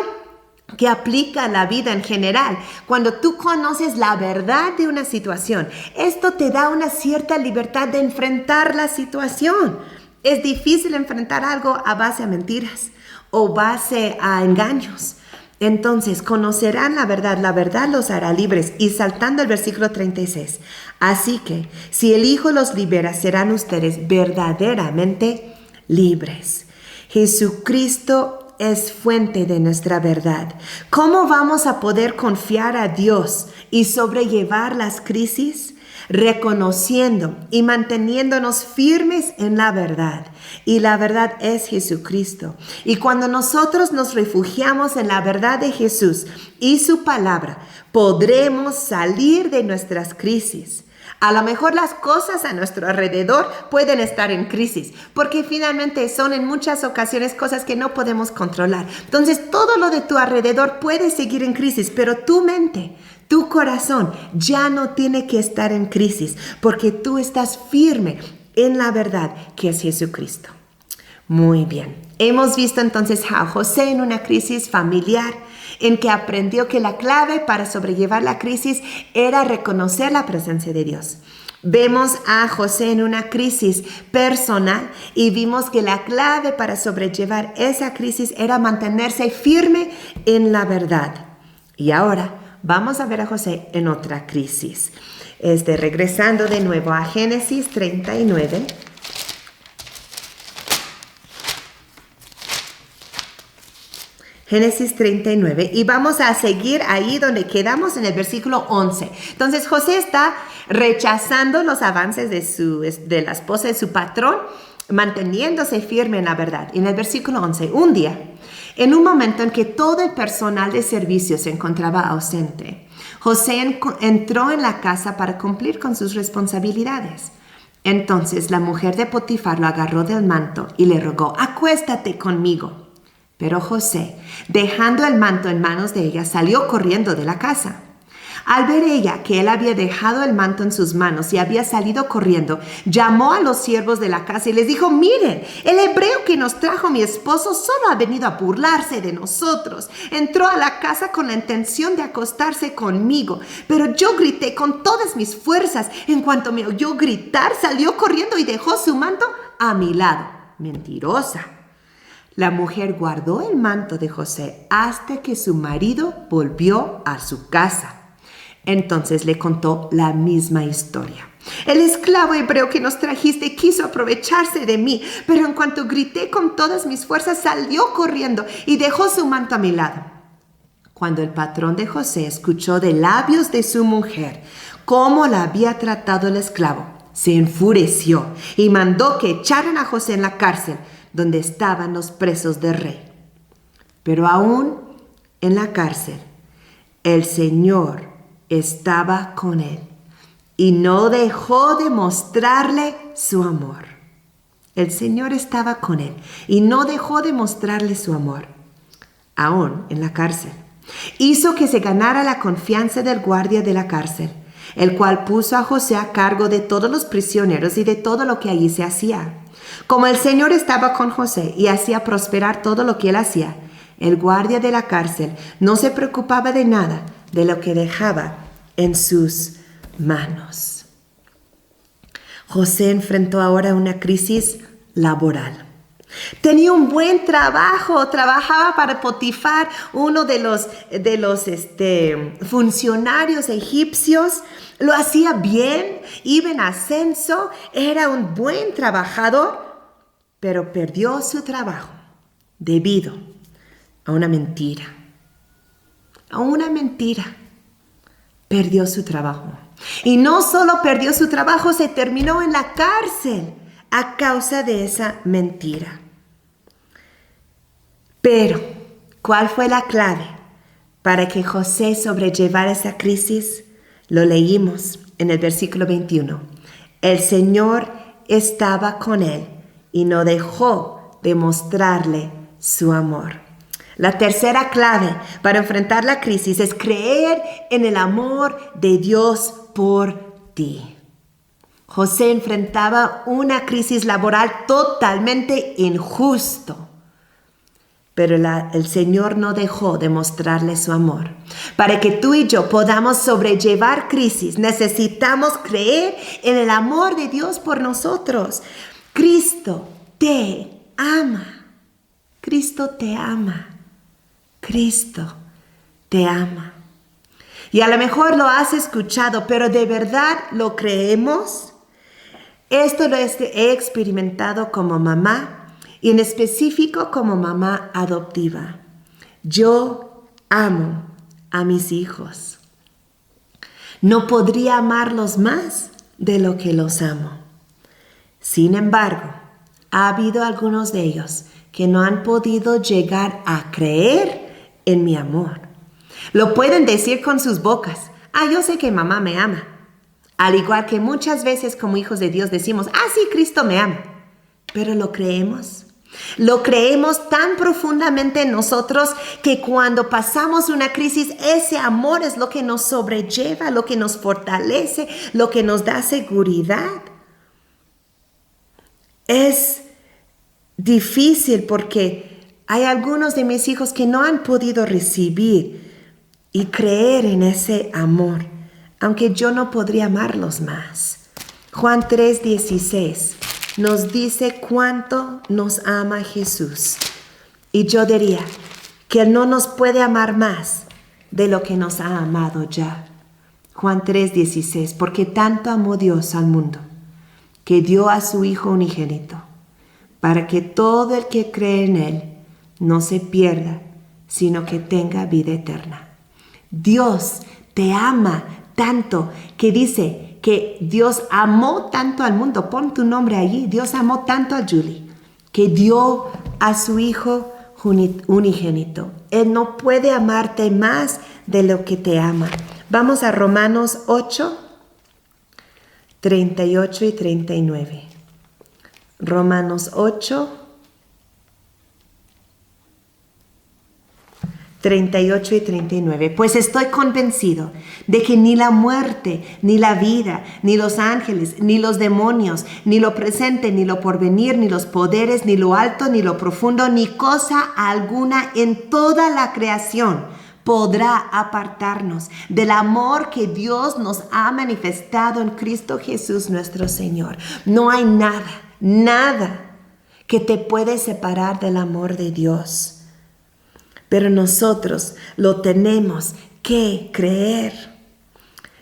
que aplica a la vida en general. Cuando tú conoces la verdad de una situación, esto te da una cierta libertad de enfrentar la situación. Es difícil enfrentar algo a base a mentiras o base a engaños. Entonces, conocerán la verdad los hará libres. Y saltando el versículo 36, así que si el Hijo los libera, serán ustedes verdaderamente libres. Jesucristo es fuente de nuestra verdad. ¿Cómo vamos a poder confiar a Dios y sobrellevar las crisis? Reconociendo y manteniéndonos firmes en la verdad. Y la verdad es Jesucristo. Y cuando nosotros nos refugiamos en la verdad de Jesús y su palabra, podremos salir de nuestras crisis. A lo mejor las cosas a nuestro alrededor pueden estar en crisis, porque finalmente son en muchas ocasiones cosas que no podemos controlar. Entonces todo lo de tu alrededor puede seguir en crisis, pero tu mente, tu corazón ya no tiene que estar en crisis, porque tú estás firme en la verdad que es Jesucristo. Muy bien. Hemos visto entonces a José en una crisis familiar, en que aprendió que la clave para sobrellevar la crisis era reconocer la presencia de Dios. Vemos a José en una crisis personal y vimos que la clave para sobrellevar esa crisis era mantenerse firme en la verdad. Y ahora vamos a ver a José en otra crisis. Regresando de nuevo a Génesis 39. Génesis 39. Y vamos a seguir ahí donde quedamos en el versículo 11. Entonces José está rechazando los avances de la esposa de su patrón, manteniéndose firme en la verdad. Y en el versículo 11, un día, en un momento en que todo el personal de servicio se encontraba ausente, José entró en la casa para cumplir con sus responsabilidades. Entonces la mujer de Potifar lo agarró del manto y le rogó: acuéstate conmigo. Pero José, dejando el manto en manos de ella, salió corriendo de la casa. Al ver ella que él había dejado el manto en sus manos y había salido corriendo, llamó a los siervos de la casa y les dijo: miren, el hebreo que nos trajo mi esposo solo ha venido a burlarse de nosotros. Entró a la casa con la intención de acostarse conmigo, pero yo grité con todas mis fuerzas. En cuanto me oyó gritar, salió corriendo y dejó su manto a mi lado. Mentirosa. La mujer guardó el manto de José hasta que su marido volvió a su casa. Entonces le contó la misma historia. El esclavo hebreo que nos trajiste quiso aprovecharse de mí, pero en cuanto grité con todas mis fuerzas, salió corriendo y dejó su manto a mi lado. Cuando el patrón de José escuchó de labios de su mujer cómo la había tratado el esclavo, se enfureció y mandó que echaran a José en la cárcel, donde estaban los presos del rey. Pero aún en la cárcel, el Señor estaba con él y no dejó de mostrarle su amor. El Señor estaba con él y no dejó de mostrarle su amor. Aún en la cárcel, hizo que se ganara la confianza del guardia de la cárcel, el cual puso a José a cargo de todos los prisioneros y de todo lo que allí se hacía. Como el Señor estaba con José y hacía prosperar todo lo que él hacía, el guardia de la cárcel no se preocupaba de nada de lo que dejaba en sus manos. José enfrentó ahora una crisis laboral. Tenía un buen trabajo, trabajaba para Potifar, uno de los funcionarios egipcios. Lo hacía bien, iba en ascenso, era un buen trabajador, pero perdió su trabajo debido a una mentira. A una mentira. Perdió su trabajo. Y no solo perdió su trabajo, se terminó en la cárcel a causa de esa mentira. Pero, ¿cuál fue la clave para que José sobrellevara esa crisis? Lo leímos en el versículo 21. El Señor estaba con él y no dejó de mostrarle su amor. La tercera clave para enfrentar la crisis es creer en el amor de Dios por ti. José enfrentaba una crisis laboral totalmente injusta. Pero el Señor no dejó de mostrarle su amor. Para que tú y yo podamos sobrellevar crisis, necesitamos creer en el amor de Dios por nosotros. Cristo te ama. Cristo te ama. Cristo te ama. Y a lo mejor lo has escuchado, pero ¿de verdad lo creemos? Esto lo he experimentado como mamá. Y en específico como mamá adoptiva. Yo amo a mis hijos. No podría amarlos más de lo que los amo. Sin embargo, ha habido algunos de ellos que no han podido llegar a creer en mi amor. Lo pueden decir con sus bocas. Yo sé que mamá me ama. Al igual que muchas veces como hijos de Dios decimos, sí, Cristo me ama. Pero ¿lo creemos? Lo creemos tan profundamente en nosotros que cuando pasamos una crisis, ese amor es lo que nos sobrelleva, lo que nos fortalece, lo que nos da seguridad. Es difícil porque hay algunos de mis hijos que no han podido recibir y creer en ese amor, aunque yo no podría amarlos más. Juan 3:16 nos dice cuánto nos ama Jesús. Y yo diría que Él no nos puede amar más de lo que nos ha amado ya. Juan 3:16, porque tanto amó Dios al mundo, que dio a su Hijo unigénito, para que todo el que cree en Él no se pierda, sino que tenga vida eterna. Dios te ama tanto que dice que Dios amó tanto al mundo. Pon tu nombre allí. Dios amó tanto a Julie que dio a su Hijo unigénito. Él no puede amarte más de lo que te ama. Vamos a Romanos 8, 38 y 39. Romanos 8, 38 y 39. Pues estoy convencido de que ni la muerte, ni la vida, ni los ángeles, ni los demonios, ni lo presente, ni lo porvenir, ni los poderes, ni lo alto, ni lo profundo, ni cosa alguna en toda la creación podrá apartarnos del amor que Dios nos ha manifestado en Cristo Jesús nuestro Señor. No hay nada que te puede separar del amor de Dios. Pero nosotros lo tenemos que creer.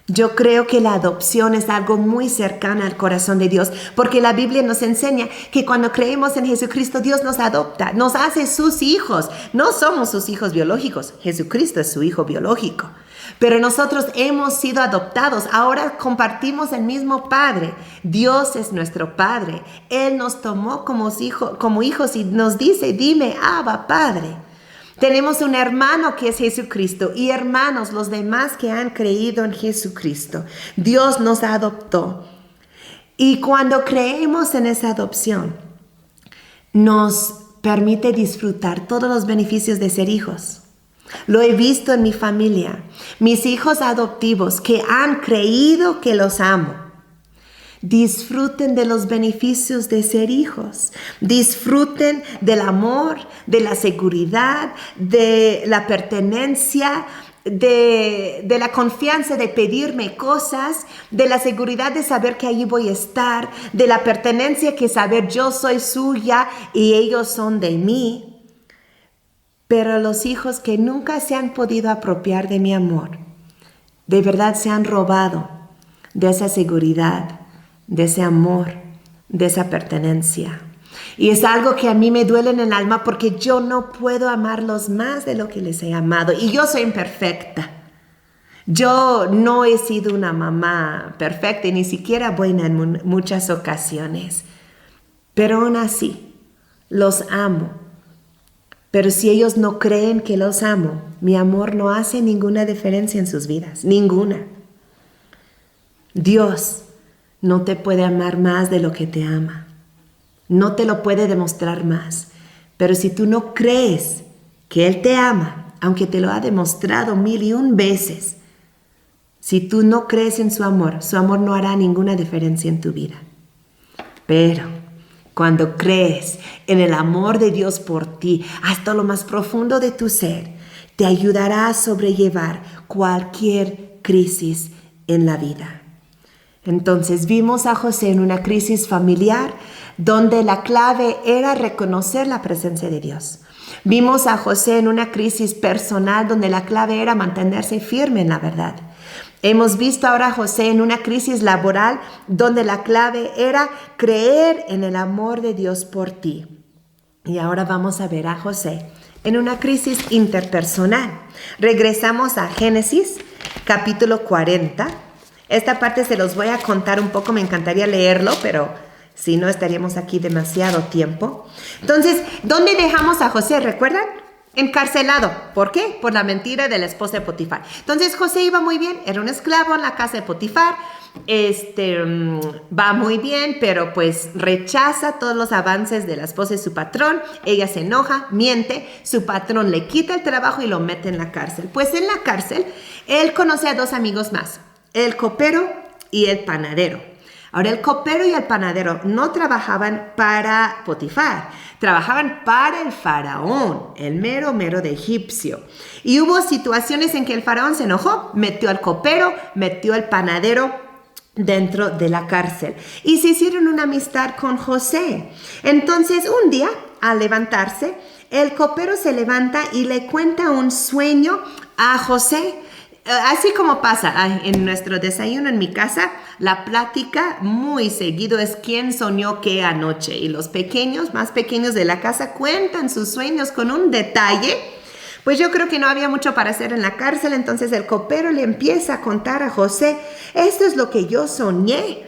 Yo creo que la adopción es algo muy cercano al corazón de Dios, porque la Biblia nos enseña que cuando creemos en Jesucristo, Dios nos adopta, nos hace sus hijos. No somos sus hijos biológicos, Jesucristo es su hijo biológico. Pero nosotros hemos sido adoptados, ahora compartimos el mismo Padre. Dios es nuestro Padre. Él nos tomó como hijos y nos dice, dime, Abba, Padre. Tenemos un hermano que es Jesucristo y hermanos, los demás que han creído en Jesucristo. Dios nos adoptó. Y cuando creemos en esa adopción, nos permite disfrutar todos los beneficios de ser hijos. Lo he visto en mi familia. Mis hijos adoptivos que han creído que los amo. Disfruten de los beneficios de ser hijos. Disfruten del amor, de la seguridad, de la pertenencia, de la confianza de pedirme cosas, de la seguridad de saber que allí voy a estar, de la pertenencia que saber yo soy suya y ellos son de mí. Pero los hijos que nunca se han podido apropiar de mi amor, de verdad se han robado de esa seguridad, de ese amor, de esa pertenencia. Y es algo que a mí me duele en el alma porque yo no puedo amarlos más de lo que les he amado. Y yo soy imperfecta. Yo no he sido una mamá perfecta y ni siquiera buena en muchas ocasiones. Pero aún así, los amo. Pero si ellos no creen que los amo, mi amor no hace ninguna diferencia en sus vidas. Ninguna. Dios no te puede amar más de lo que te ama. No te lo puede demostrar más. Pero si tú no crees que Él te ama, aunque te lo ha demostrado 1001 veces, si tú no crees en su amor no hará ninguna diferencia en tu vida. Pero cuando crees en el amor de Dios por ti, hasta lo más profundo de tu ser, te ayudará a sobrellevar cualquier crisis en la vida. Entonces vimos a José en una crisis familiar donde la clave era reconocer la presencia de Dios. Vimos a José en una crisis personal donde la clave era mantenerse firme en la verdad. Hemos visto ahora a José en una crisis laboral donde la clave era creer en el amor de Dios por ti. Y ahora vamos a ver a José en una crisis interpersonal. Regresamos a Génesis, capítulo 40. Esta parte se los voy a contar un poco, me encantaría leerlo, pero si no estaríamos aquí demasiado tiempo. Entonces, ¿dónde dejamos a José? ¿Recuerdan? Encarcelado. ¿Por qué? Por la mentira de la esposa de Potifar. Entonces, José iba muy bien, era un esclavo en la casa de Potifar. Va muy bien, pero pues rechaza todos los avances de la esposa de su patrón. Ella se enoja, miente, su patrón le quita el trabajo y lo mete en la cárcel. Pues en la cárcel, él conoce a dos amigos más. El copero y el panadero. Ahora, el copero y el panadero no trabajaban para Potifar, trabajaban para el faraón, el mero de egipcio. Y hubo situaciones en que el faraón se enojó, metió al copero, metió al panadero dentro de la cárcel. Y se hicieron una amistad con José. Entonces, un día, al levantarse, el copero se levanta y le cuenta un sueño a José. Así como pasa en nuestro desayuno en mi casa, la plática muy seguido es quién soñó qué anoche. Y los pequeños, más pequeños de la casa, cuentan sus sueños con un detalle Pues yo creo que no había mucho para hacer en la cárcel, entonces el copero le empieza a contar a José, esto es lo que yo soñé.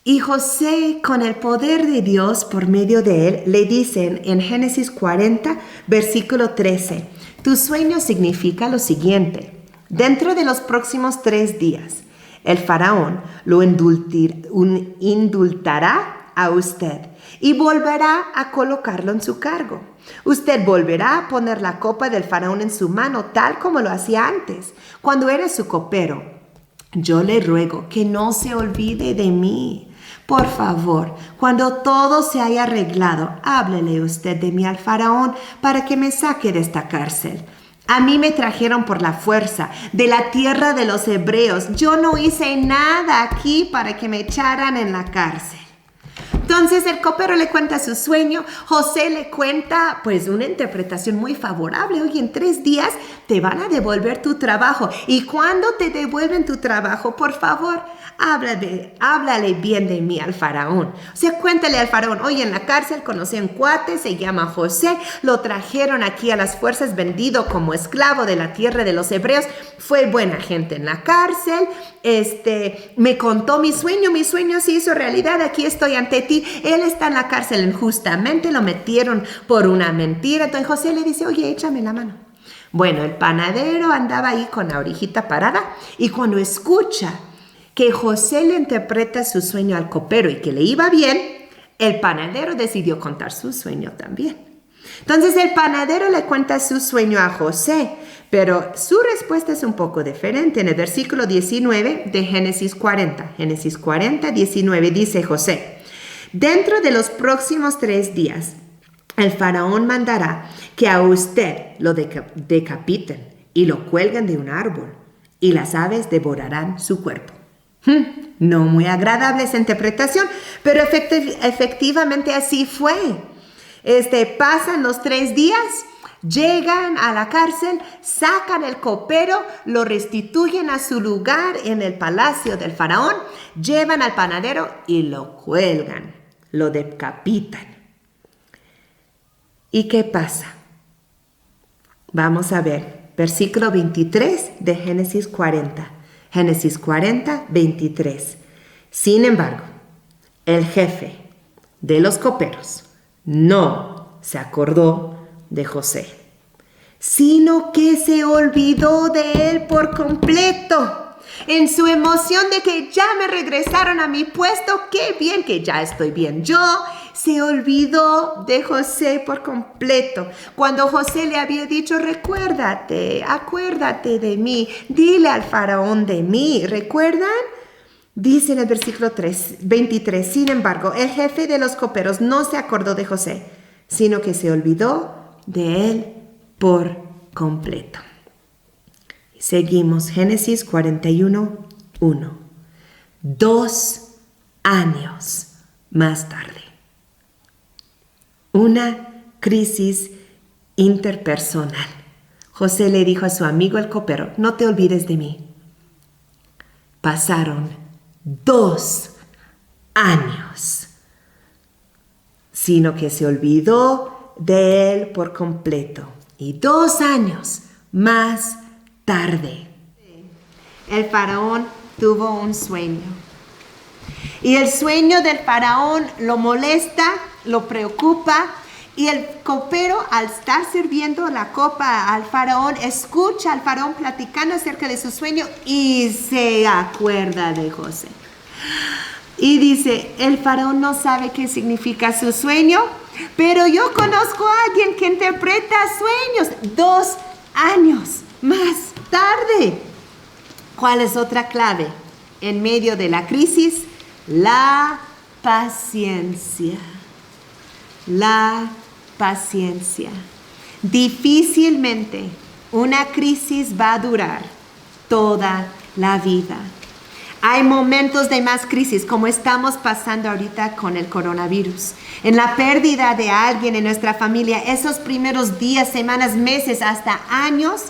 Y José, con el poder de Dios por medio de él, le dicen en Génesis 40, versículo 13, tu sueño significa lo siguiente, dentro de los próximos 3 días, el faraón lo indultará a usted y volverá a colocarlo en su cargo. Usted volverá a poner la copa del faraón en su mano, tal como lo hacía antes, cuando era su copero. Yo le ruego que no se olvide de mí. Por favor, cuando todo se haya arreglado, háblele usted de mí al faraón para que me saque de esta cárcel. A mí me trajeron por la fuerza de la tierra de los hebreos. Yo no hice nada aquí para que me echaran en la cárcel. Entonces el copero le cuenta su sueño, José le cuenta pues una interpretación muy favorable. Oye, en 3 días te van a devolver tu trabajo y cuando te devuelven tu trabajo, por favor, háblale bien de mí al faraón. O sea, cuéntale al faraón, oye, en la cárcel conocí a un cuate, se llama José, lo trajeron aquí a las fuerzas vendido como esclavo de la tierra de los hebreos, fue buena gente en la cárcel, me contó mi sueño se hizo realidad, aquí estoy ante ti, él está en la cárcel injustamente, lo metieron por una mentira. Entonces José le dice, oye, échame la mano. Bueno, el panadero andaba ahí con la orejita parada y cuando escucha que José le interpreta su sueño al copero y que le iba bien, el panadero decidió contar su sueño también. Entonces el panadero le cuenta su sueño a José, pero su respuesta es un poco diferente. En el versículo 19 de Génesis 40, 19 dice José, dentro de los próximos 3 días, el faraón mandará que a usted lo decapiten y lo cuelguen de un árbol y las aves devorarán su cuerpo. No muy agradable esa interpretación, pero efectivamente así fue. Pasan los 3 días, llegan a la cárcel, sacan el copero, lo restituyen a su lugar en el palacio del faraón, llevan al panadero y lo cuelgan, lo decapitan. ¿Y qué pasa? Vamos a ver, versículo 23 de Génesis 40. Génesis 40, 23. Sin embargo, el jefe de los coperos no se acordó de José, sino que se olvidó de él por completo. En su emoción de que ya me regresaron a mi puesto, qué bien que ya estoy bien yo, se olvidó de José por completo. Cuando José le había dicho, acuérdate de mí, dile al faraón de mí, ¿recuerdan? Dice en el versículo 23, sin embargo, el jefe de los coperos no se acordó de José, sino que se olvidó de él por completo. Seguimos, Génesis 41, 1. 2 años más tarde. Una crisis interpersonal. José le dijo a su amigo el copero, no te olvides de mí. Pasaron 2 años, sino que se olvidó de él por completo. Y 2 años más tarde, el faraón tuvo un sueño. Y el sueño del faraón lo molesta, lo preocupa. Y el copero, al estar sirviendo la copa al faraón, escucha al faraón platicando acerca de su sueño y se acuerda de José. Y dice, el faraón no sabe qué significa su sueño, pero yo conozco a alguien que interpreta sueños. 2 años más tarde. ¿Cuál es otra clave? En medio de la crisis, la paciencia. La paciencia. Difícilmente una crisis va a durar toda la vida. Hay momentos de más crisis, como estamos pasando ahorita con el coronavirus. En la pérdida de alguien en nuestra familia, esos primeros días, semanas, meses, hasta años,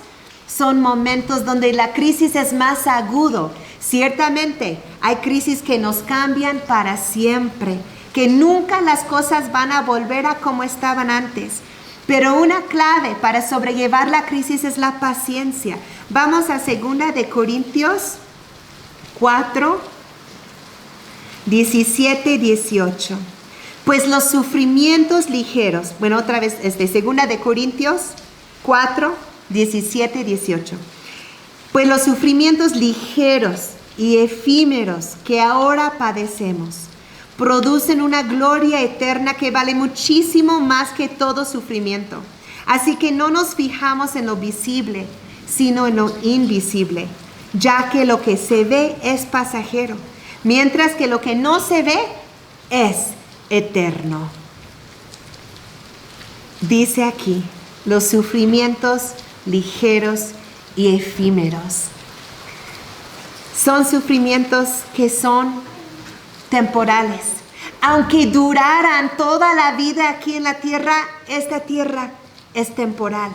son momentos donde la crisis es más agudo. Ciertamente, hay crisis que nos cambian para siempre, que nunca las cosas van a volver a como estaban antes. Pero una clave para sobrellevar la crisis es la paciencia. Vamos a 2 de Corintios 4, 17 y 18. Pues los sufrimientos ligeros, bueno, otra vez, 2 de Corintios 4, 17 y 18. Pues los sufrimientos ligeros y efímeros que ahora padecemos producen una gloria eterna que vale muchísimo más que todo sufrimiento. Así que no nos fijamos en lo visible, sino en lo invisible, ya que lo que se ve es pasajero, mientras que lo que no se ve es eterno. Dice aquí, los sufrimientos ligeros y efímeros. Son sufrimientos que son temporales. Aunque duraran toda la vida aquí en la tierra, esta tierra es temporal.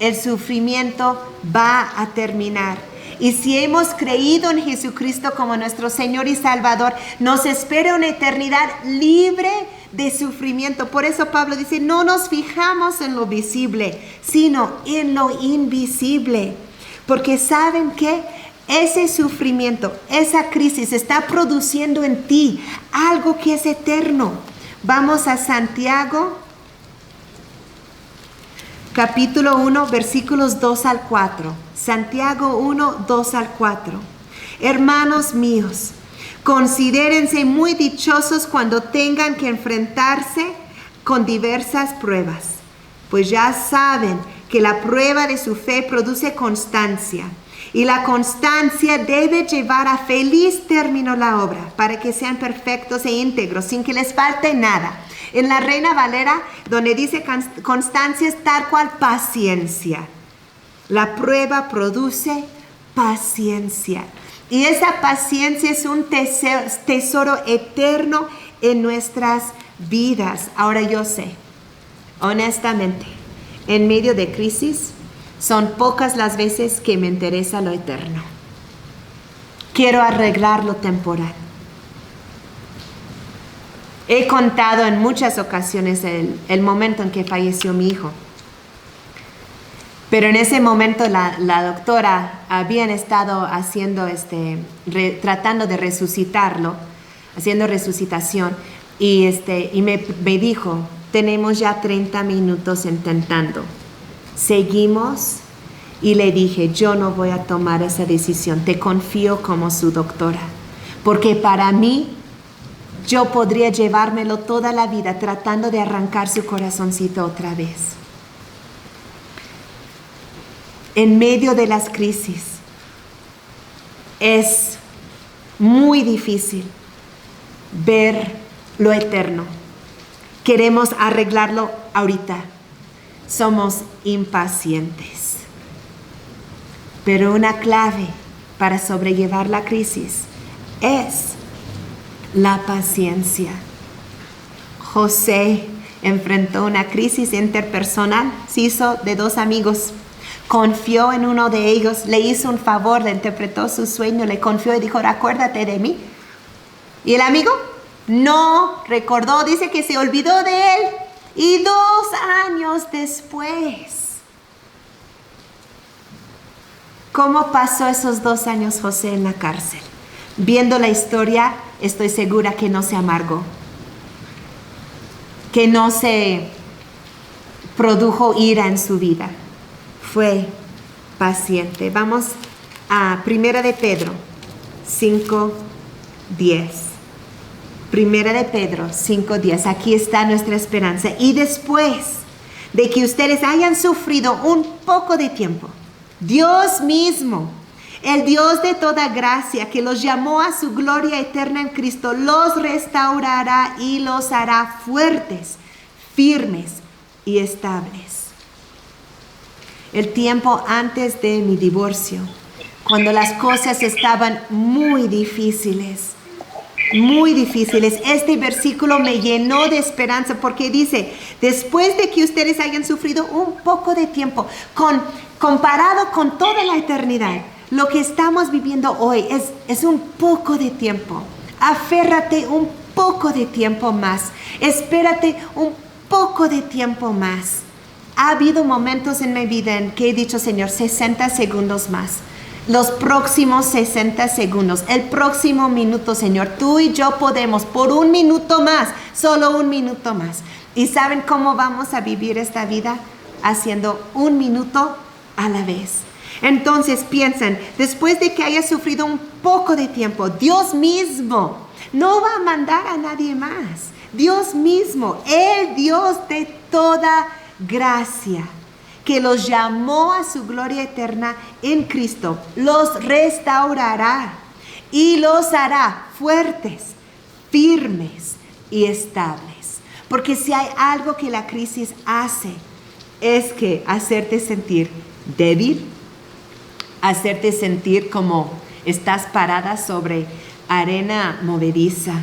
El sufrimiento va a terminar. Y si hemos creído en Jesucristo como nuestro Señor y Salvador, nos espera una eternidad libre de sufrimiento. Por eso Pablo dice, no nos fijamos en lo visible, sino en lo invisible. Porque ¿saben qué? Ese sufrimiento, esa crisis está produciendo en ti algo que es eterno. Vamos a Santiago, capítulo 1, versículos 2 al 4. Santiago 1, 2 al 4. Hermanos míos, considérense muy dichosos cuando tengan que enfrentarse con diversas pruebas, pues ya saben que la prueba de su fe produce constancia. Y la constancia debe llevar a feliz término la obra, para que sean perfectos e íntegros, sin que les falte nada. En la Reina Valera, donde dice constancia, es tal cual paciencia. La prueba produce paciencia. Y esa paciencia es un tesoro eterno en nuestras vidas. Ahora yo sé, honestamente, en medio de crisis, son pocas las veces que me interesa lo eterno. Quiero arreglar lo temporal. He contado en muchas ocasiones el momento en que falleció mi hijo. Pero en ese momento la doctora habían estado haciendo tratando de resucitarlo, haciendo resucitación. Y me dijo, tenemos ya 30 minutos intentando. Seguimos, y le dije, yo no voy a tomar esa decisión, te confío como su doctora, porque para mí, yo podría llevármelo toda la vida tratando de arrancar su corazoncito otra vez. En medio de las crisis, es muy difícil ver lo eterno. Queremos arreglarlo ahorita. Somos impacientes. Pero una clave para sobrellevar la crisis es la paciencia. José enfrentó una crisis interpersonal, se hizo de 2 amigos, confió en uno de ellos, le hizo un favor, le interpretó su sueño, le confió y dijo, acuérdate de mí. Y el amigo no recordó, dice que se olvidó de él. Y 2 años después, ¿cómo pasó esos 2 años José en la cárcel? Viendo la historia, estoy segura que no se amargó, que no se produjo ira en su vida. Fue paciente. Vamos a 1 de Pedro 5:10. 1 de Pedro 5:10. Aquí está nuestra esperanza. Y después de que ustedes hayan sufrido un poco de tiempo, Dios mismo, el Dios de toda gracia, que los llamó a su gloria eterna en Cristo, los restaurará y los hará fuertes, firmes y estables. El tiempo antes de mi divorcio, cuando las cosas estaban muy difíciles, este versículo me llenó de esperanza, porque dice, después de que ustedes hayan sufrido un poco de tiempo, comparado con toda la eternidad, lo que estamos viviendo hoy es un poco de tiempo. Aférrate un poco de tiempo más. Espérate un poco de tiempo más. Ha habido momentos en mi vida en que he dicho, Señor, 60 segundos más. Los próximos 60 segundos, el próximo minuto, Señor, tú y yo podemos por un minuto más, solo un minuto más. ¿Y saben cómo vamos a vivir esta vida? Haciendo un minuto a la vez. Entonces piensen, después de que haya sufrido un poco de tiempo, Dios mismo no va a mandar a nadie más. Dios mismo, el Dios de toda gracia, que los llamó a su gloria eterna en Cristo, los restaurará y los hará fuertes, firmes y estables. Porque si hay algo que la crisis hace, es que hacerte sentir débil, hacerte sentir como estás parada sobre arena movediza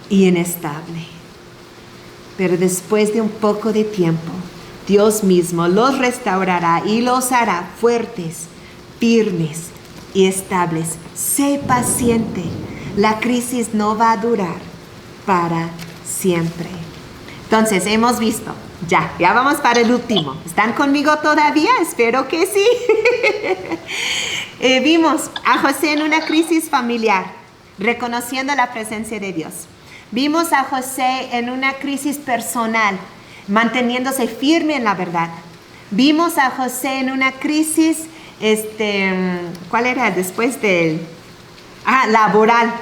y inestable. Pero después de un poco de tiempo, Dios mismo los restaurará y los hará fuertes, firmes y estables. Sé paciente. La crisis no va a durar para siempre. Entonces, hemos visto. Ya vamos para el último. ¿Están conmigo todavía? Espero que sí. Vimos a José en una crisis familiar, reconociendo la presencia de Dios. Vimos a José en una crisis personal, manteniéndose firme en la verdad. Vimos a José en una crisis, ¿cuál era? Después del laboral,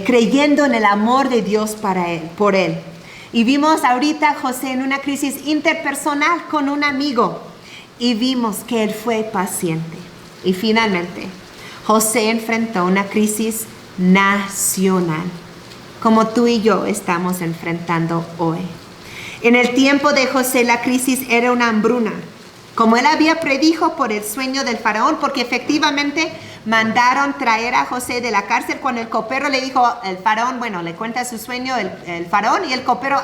creyendo en el amor de Dios por él. Y vimos ahorita a José en una crisis interpersonal con un amigo. Y vimos que él fue paciente. Y finalmente, José enfrentó una crisis nacional, como tú y yo estamos enfrentando hoy. En el tiempo de José, la crisis era una hambruna, como él había predijo por el sueño del faraón, porque efectivamente mandaron traer a José de la cárcel cuando el copero le dijo, el faraón, bueno, le cuenta su sueño el faraón, y el copero,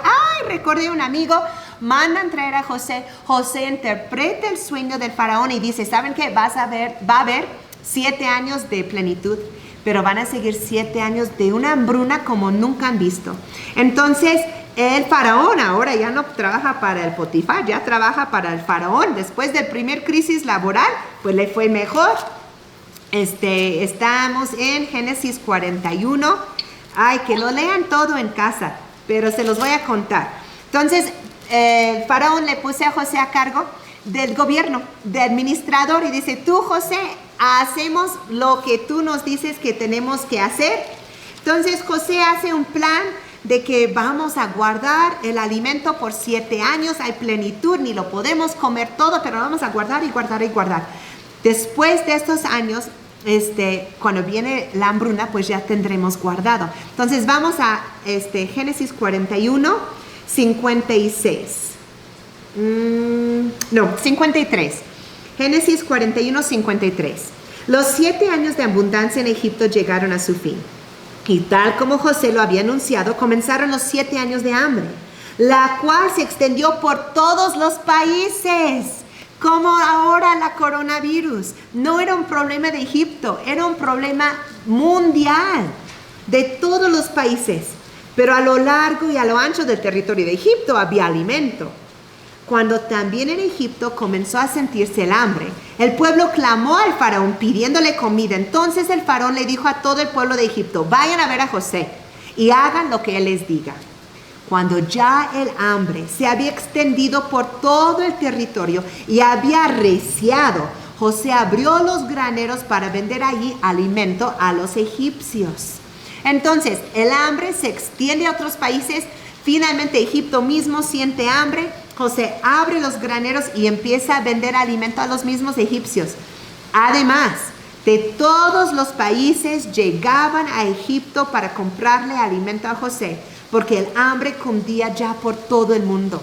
recordé un amigo, mandan traer a José. José interpreta el sueño del faraón y dice, ¿saben qué? Va a haber 7 años de plenitud, pero van a seguir 7 años de una hambruna como nunca han visto. Entonces, el faraón ahora ya no trabaja para el Potifar, ya trabaja para el faraón. Después del primer crisis laboral, pues le fue mejor. Estamos en Génesis 41. Que lo lean todo en casa, pero se los voy a contar. Entonces, el faraón le puso a José a cargo del gobierno, de administrador, y dice, tú, José, hacemos lo que tú nos dices que tenemos que hacer. Entonces, José hace un plan de que vamos a guardar el alimento por 7 años, hay plenitud, ni lo podemos comer todo, pero vamos a guardar y guardar y guardar. Después de estos años, cuando viene la hambruna, pues ya tendremos guardado. Entonces vamos a Génesis 41, 56. 53. Génesis 41, 53. Los 7 años de abundancia en Egipto llegaron a su fin. Y tal como José lo había anunciado, comenzaron los 7 años de hambre, la cual se extendió por todos los países. Como ahora la coronavirus. No era un problema de Egipto, era un problema mundial de todos los países. Pero a lo largo y a lo ancho del territorio de Egipto había alimento. Cuando también en Egipto comenzó a sentirse el hambre, el pueblo clamó al faraón pidiéndole comida. Entonces el faraón le dijo a todo el pueblo de Egipto, vayan a ver a José y hagan lo que él les diga. Cuando ya el hambre se había extendido por todo el territorio y había arreciado, José abrió los graneros para vender allí alimento a los egipcios. Entonces, el hambre se extiende a otros países. Finalmente, Egipto mismo siente hambre. José abre los graneros y empieza a vender alimento a los mismos egipcios. Además, de todos los países llegaban a Egipto para comprarle alimento a José, porque el hambre cundía ya por todo el mundo.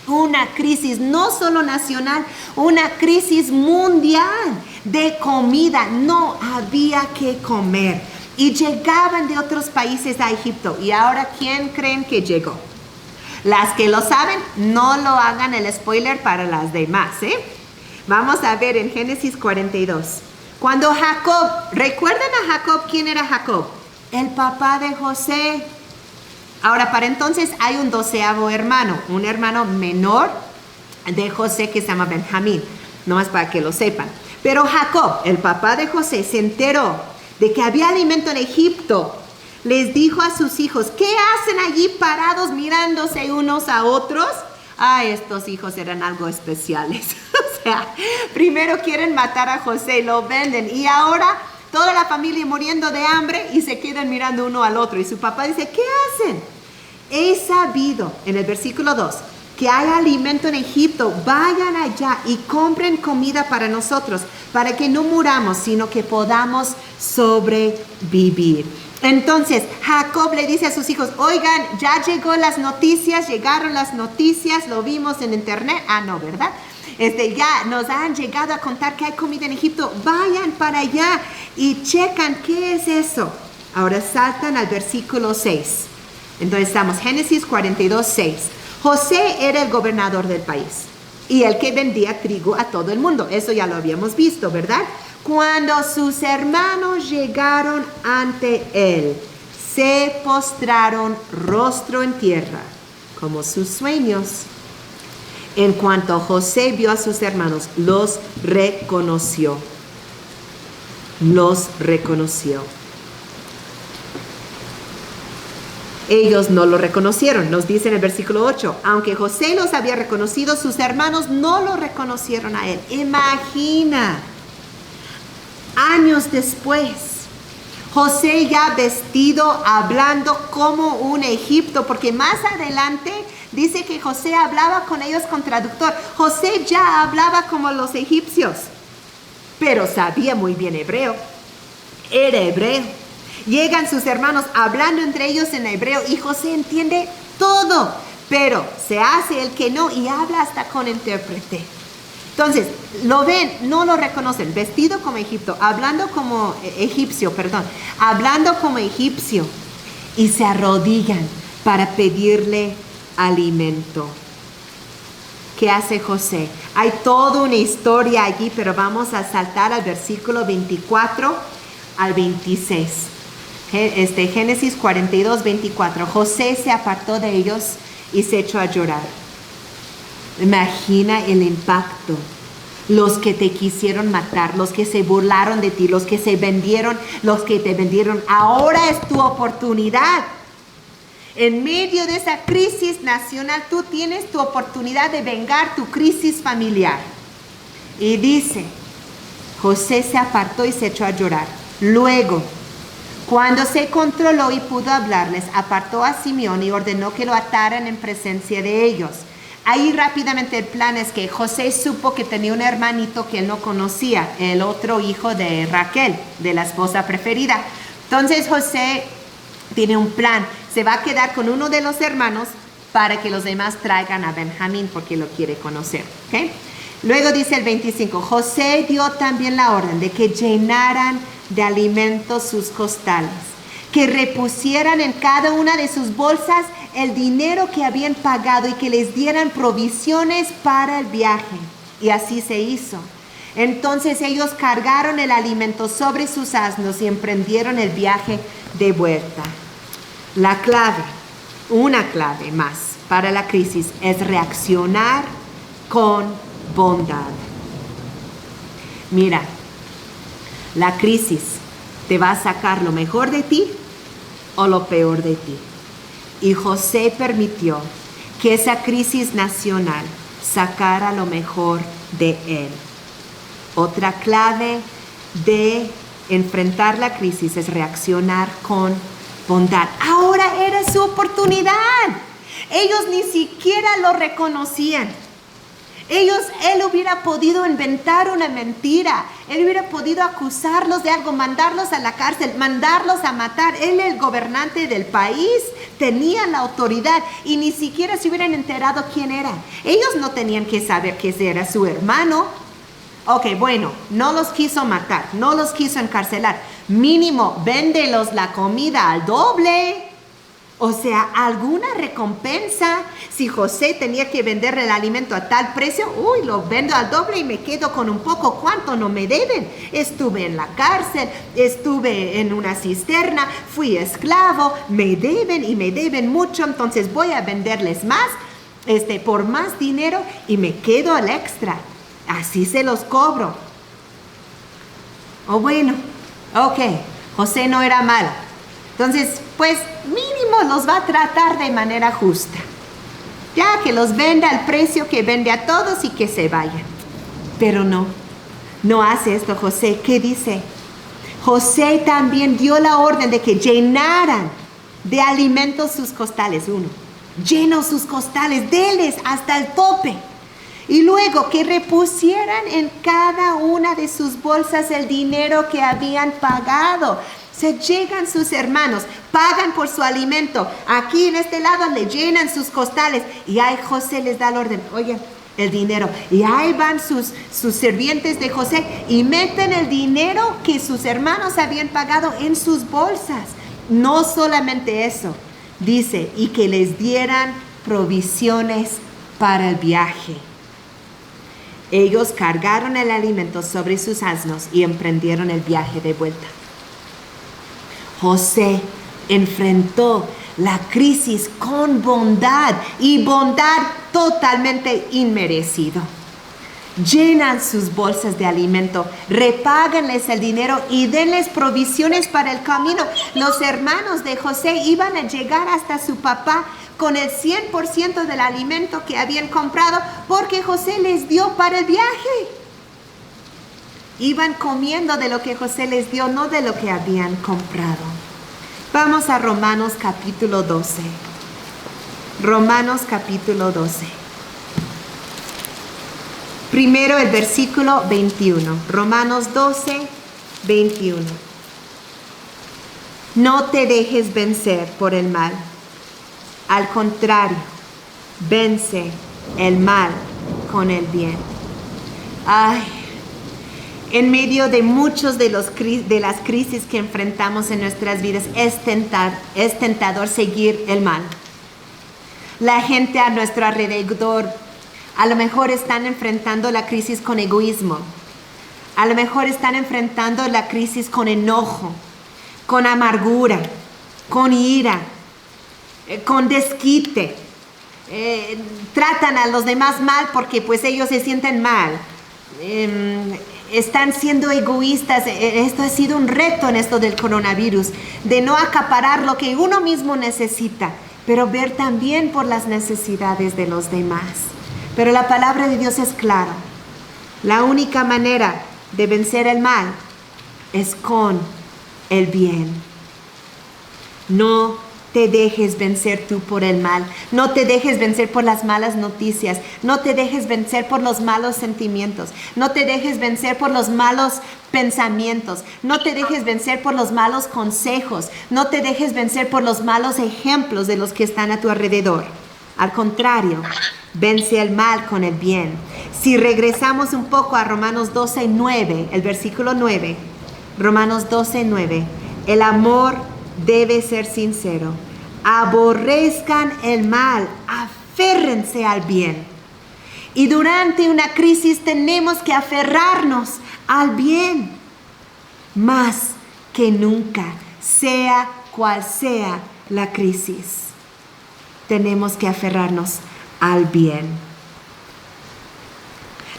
Una crisis no solo nacional, una crisis mundial de comida. No había que comer. Y llegaban de otros países a Egipto. Y ahora, ¿quién creen que llegó? Las que lo saben, no lo hagan el spoiler para las demás, Vamos a ver en Génesis 42. Cuando Jacob, ¿recuerdan a Jacob? ¿Quién era Jacob? El papá de José. Ahora, para entonces hay un 12º hermano, un hermano menor de José que se llama Benjamín, nomás para que lo sepan. Pero Jacob, el papá de José, se enteró de que había alimento en Egipto. Les dijo a sus hijos, ¿qué hacen allí parados mirándose unos a otros? Estos hijos eran algo especiales. O sea, primero quieren matar a José, lo venden y ahora toda la familia muriendo de hambre y se quedan mirando uno al otro. Y su papá dice, ¿qué hacen? He sabido, en el versículo 2, que hay alimento en Egipto. Vayan allá y compren comida para nosotros, para que no muramos, sino que podamos sobrevivir. Entonces Jacob le dice a sus hijos, oigan, ya llegaron las noticias, lo vimos en internet. No, ¿verdad? Ya nos han llegado a contar que hay comida en Egipto. Vayan para allá y checan qué es eso. Ahora saltan al versículo 6. Entonces estamos, Génesis 42, 6. José era el gobernador del país y el que vendía trigo a todo el mundo. Eso ya lo habíamos visto, ¿verdad? Cuando sus hermanos llegaron ante él, se postraron rostro en tierra, como sus sueños. En cuanto José vio a sus hermanos, los reconoció. Ellos no lo reconocieron, nos dice en el versículo 8. Aunque José los había reconocido, sus hermanos no lo reconocieron a él. Imagina, años después, José ya vestido, hablando como un egipcio, porque más adelante dice que José hablaba con ellos con traductor. José ya hablaba como los egipcios, pero sabía muy bien hebreo. Era hebreo. Llegan sus hermanos hablando entre ellos en hebreo y José entiende todo, pero se hace el que no y habla hasta con intérprete. Entonces, lo ven, no lo reconocen, vestido como hablando como egipcio, y se arrodillan para pedirle alimento. ¿Qué hace José? Hay toda una historia allí, pero vamos a saltar al versículo 24 al 26. Génesis 42, 24. José se apartó de ellos y se echó a llorar. Imagina el impacto. Los que te quisieron matar, los que se burlaron de ti, los que te vendieron, ahora es tu oportunidad. En medio de esa crisis nacional, tú tienes tu oportunidad de vengar tu crisis familiar. Y dice, José se apartó y se echó a llorar. Luego, cuando se controló y pudo hablarles, apartó a Simeón y ordenó que lo ataran en presencia de ellos. Ahí rápidamente el plan es que José supo que tenía un hermanito que él no conocía, el otro hijo de Raquel, de la esposa preferida. Entonces José tiene un plan, se va a quedar con uno de los hermanos para que los demás traigan a Benjamín porque lo quiere conocer. ¿Okay? Luego dice el 25, José dio también la orden de que llenaran de alimentos sus costales, que repusieran en cada una de sus bolsas el dinero que habían pagado y que les dieran provisiones para el viaje. Y así se hizo. Entonces ellos cargaron el alimento sobre sus asnos y emprendieron el viaje de vuelta. La clave, una clave más para la crisis es reaccionar con bondad. Mira, la crisis te va a sacar lo mejor de ti o lo peor de ti. Y José permitió que esa crisis nacional sacara lo mejor de él. Otra clave de enfrentar la crisis es reaccionar con bondad. Ahora era su oportunidad. Ellos ni siquiera lo reconocían. Él hubiera podido inventar una mentira. Él hubiera podido acusarlos de algo, mandarlos a la cárcel, mandarlos a matar. Él, el gobernante del país, tenía la autoridad y ni siquiera se hubieran enterado quién era. Ellos no tenían que saber que ese era su hermano. Ok, bueno, no los quiso matar, no los quiso encarcelar. Mínimo, véndelos la comida al doble. O sea, alguna recompensa. Si José tenía que vender el alimento a tal precio, lo vendo al doble y me quedo con un poco. ¿Cuánto no me deben? Estuve en la cárcel, estuve en una cisterna, fui esclavo, me deben y me deben mucho, entonces voy a venderles más, por más dinero y me quedo al extra. Así se los cobro. Bueno, ok, José no era malo. Entonces, pues mínimo los va a tratar de manera justa. Ya que los venda al precio que vende a todos y que se vayan. Pero no hace esto José. ¿Qué dice? José también dio la orden de que llenaran de alimentos sus costales. Lleno sus costales, deles hasta el tope. Y luego que repusieran en cada una de sus bolsas el dinero que habían pagado. Se llegan sus hermanos, pagan por su alimento. Aquí en este lado le llenan sus costales. Y ahí José les da el orden. Oye, el dinero. Y ahí van sus sirvientes de José y meten el dinero que sus hermanos habían pagado en sus bolsas. No solamente eso. Dice, y que les dieran provisiones para el viaje. Ellos cargaron el alimento sobre sus asnos y emprendieron el viaje de vuelta. José enfrentó la crisis con bondad y bondad totalmente inmerecido. Llenan sus bolsas de alimento, repáguenles el dinero y denles provisiones para el camino. Los hermanos de José iban a llegar hasta su papá con el 100% del alimento que habían comprado porque José les dio para el viaje. Iban comiendo de lo que José les dio, no de lo que habían comprado. Vamos a Romanos capítulo 12. Romanos capítulo 12. Primero el versículo 21. Romanos 12, 21. No te dejes vencer por el mal. Al contrario, vence el mal con el bien. En medio de muchos de las crisis que enfrentamos en nuestras vidas, es tentador seguir el mal. La gente a nuestro alrededor a lo mejor están enfrentando la crisis con egoísmo. A lo mejor están enfrentando la crisis con enojo, con amargura, con ira, con desquite. Tratan a los demás mal porque pues ellos se sienten mal. Están siendo egoístas. Esto ha sido un reto en esto del coronavirus, de no acaparar lo que uno mismo necesita, pero ver también por las necesidades de los demás. Pero la palabra de Dios es clara. La única manera de vencer el mal es con el bien. No te dejes vencer tú por el mal. No te dejes vencer por las malas noticias. No te dejes vencer por los malos sentimientos. No te dejes vencer por los malos pensamientos. No te dejes vencer por los malos consejos. No te dejes vencer por los malos ejemplos de los que están a tu alrededor. Al contrario, vence el mal con el bien. Si regresamos un poco a Romanos 12, 9, el versículo 9. Romanos 12, 9. El amor debe ser sincero. Aborrezcan el mal, aférrense al bien. Y durante una crisis tenemos que aferrarnos al bien. Más que nunca, sea cual sea la crisis, tenemos que aferrarnos al bien.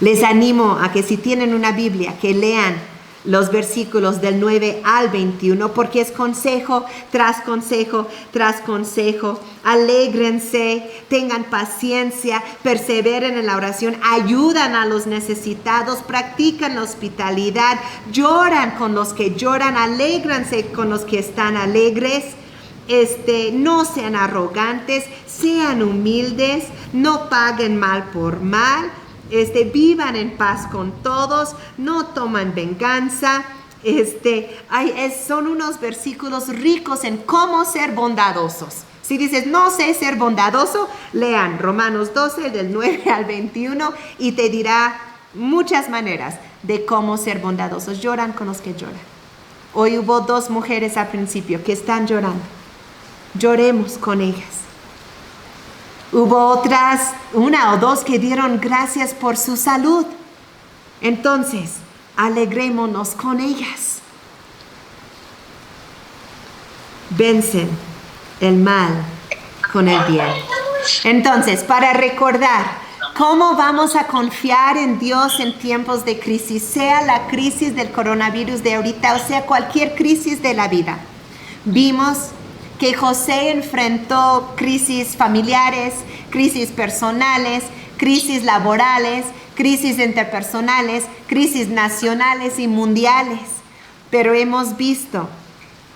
Les animo a que si tienen una Biblia, que lean los versículos del 9 al 21, porque es consejo tras consejo tras consejo. Alégrense, tengan paciencia, perseveren en la oración, ayudan a los necesitados, practican la hospitalidad, lloran con los que lloran, alégranse con los que están alegres. No sean arrogantes, sean humildes, no paguen mal por mal. Vivan en paz con todos, no toman venganza. Son unos versículos ricos en cómo ser bondadosos. Si dices, no sé ser bondadoso, lean Romanos 12 del 9 al 21 y te dirá muchas maneras de cómo ser bondadosos. Lloran con los que lloran. Hoy hubo 2 mujeres al principio que están llorando. Lloremos con ellas. Hubo otras, 1 o 2 que dieron gracias por su salud. Entonces, alegrémonos con ellas. Vencen el mal con el bien. Entonces, para recordar, ¿cómo vamos a confiar en Dios en tiempos de crisis? Sea la crisis del coronavirus de ahorita o sea cualquier crisis de la vida. Vimos que José enfrentó crisis familiares, crisis personales, crisis laborales, crisis interpersonales, crisis nacionales y mundiales. Pero hemos visto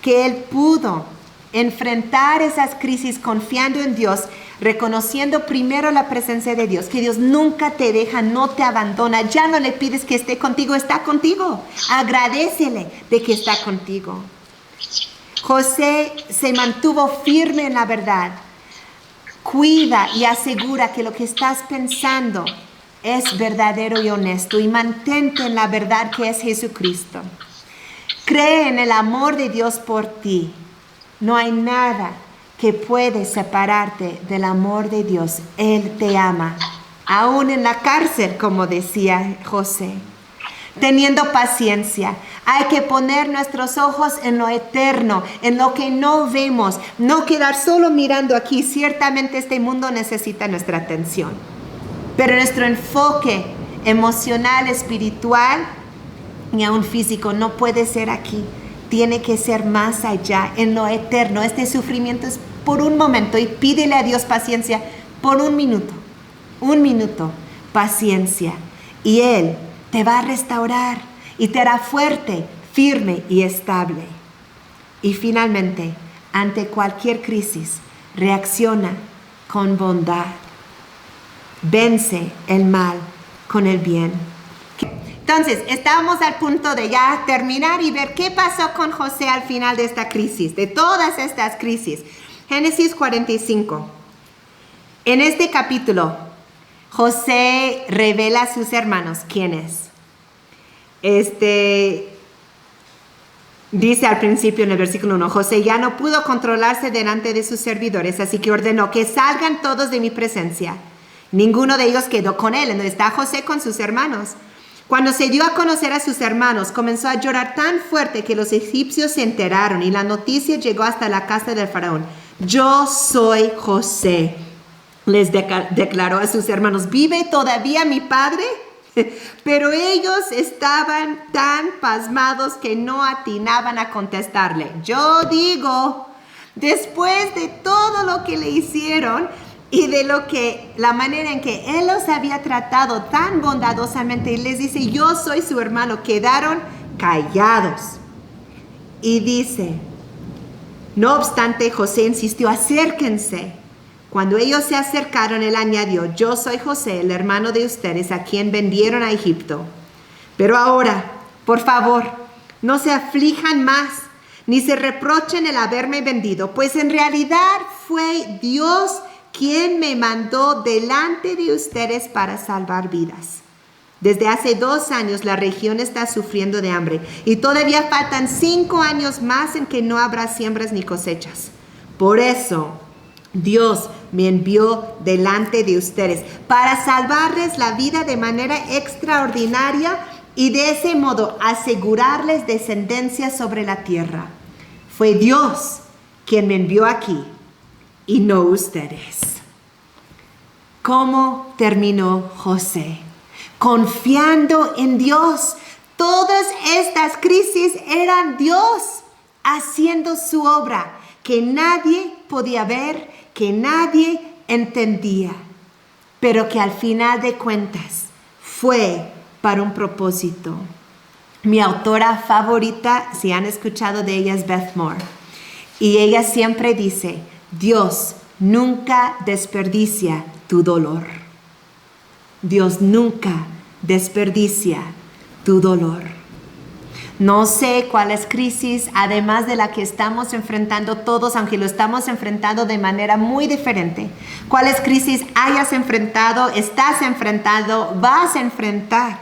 que él pudo enfrentar esas crisis confiando en Dios, reconociendo primero la presencia de Dios, que Dios nunca te deja, no te abandona. Ya no le pides que esté contigo, está contigo. Agradécele de que está contigo. José se mantuvo firme en la verdad. Cuida y asegura que lo que estás pensando es verdadero y honesto y mantente en la verdad que es Jesucristo. Cree en el amor de Dios por ti. No hay nada que puede separarte del amor de Dios. Él te ama, aún en la cárcel, como decía José. Teniendo paciencia, hay que poner nuestros ojos en lo eterno, en lo que no vemos, no quedar solo mirando aquí. Ciertamente este mundo necesita nuestra atención, pero nuestro enfoque emocional, espiritual y aún físico no puede ser aquí. Tiene que ser más allá, en lo eterno. Este sufrimiento es por un momento y pídele a Dios paciencia por un minuto, paciencia, y Él te va a restaurar y te hará fuerte, firme y estable. Y finalmente, ante cualquier crisis, reacciona con bondad. Vence el mal con el bien. Entonces, estábamos al punto de ya terminar y ver qué pasó con José al final de esta crisis, de todas estas crisis. Génesis 45. En este capítulo, José revela a sus hermanos quién es. Dice al principio en el versículo 1, José ya no pudo controlarse delante de sus servidores, así que ordenó que salgan todos de mi presencia. Ninguno de ellos quedó con él. Entonces está José con sus hermanos. Cuando se dio a conocer a sus hermanos, comenzó a llorar tan fuerte que los egipcios se enteraron y la noticia llegó hasta la casa del faraón. Yo soy José, les declaró a sus hermanos. ¿Vive todavía mi padre? Pero ellos estaban tan pasmados que no atinaban a contestarle. Yo digo, después de todo lo que le hicieron y de la manera en que él los había tratado tan bondadosamente, y les dice, yo soy su hermano, quedaron callados. Y dice, no obstante, José insistió, acérquense. Cuando ellos se acercaron, él añadió, yo soy José, el hermano de ustedes, a quien vendieron a Egipto. Pero ahora, por favor, no se aflijan más, ni se reprochen el haberme vendido, pues en realidad fue Dios quien me mandó delante de ustedes para salvar vidas. Desde hace 2 años la región está sufriendo de hambre y todavía faltan 5 años más en que no habrá siembras ni cosechas. Por eso Dios me envió delante de ustedes para salvarles la vida de manera extraordinaria y de ese modo asegurarles descendencia sobre la tierra. Fue Dios quien me envió aquí y no ustedes. ¿Cómo terminó José? Confiando en Dios. Todas estas crisis eran Dios haciendo su obra que nadie podía ver, que nadie entendía, pero que al final de cuentas fue para un propósito. Mi autora favorita, si han escuchado de ella, es Beth Moore. Y ella siempre dice, Dios nunca desperdicia tu dolor. Dios nunca desperdicia tu dolor. No sé cuáles crisis, además de la que estamos enfrentando todos, aunque lo estamos enfrentando de manera muy diferente, cuáles crisis hayas enfrentado, estás enfrentando, vas a enfrentar.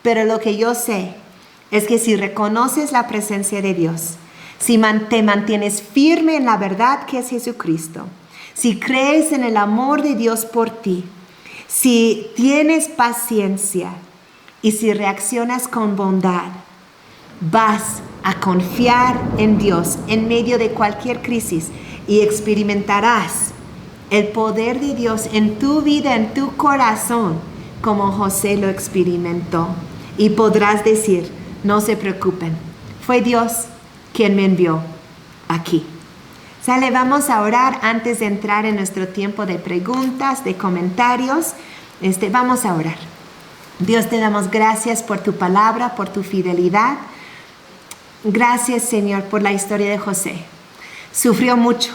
Pero lo que yo sé es que si reconoces la presencia de Dios, si te mantienes firme en la verdad que es Jesucristo, si crees en el amor de Dios por ti, si tienes paciencia y si reaccionas con bondad, vas a confiar en Dios en medio de cualquier crisis y experimentarás el poder de Dios en tu vida, en tu corazón, como José lo experimentó. Y podrás decir, no se preocupen, fue Dios quien me envió aquí. Sale, vamos a orar antes de entrar en nuestro tiempo de preguntas, de comentarios. Vamos a orar. Dios, te damos gracias por tu palabra, por tu fidelidad. Gracias, Señor, por la historia de José. Sufrió mucho,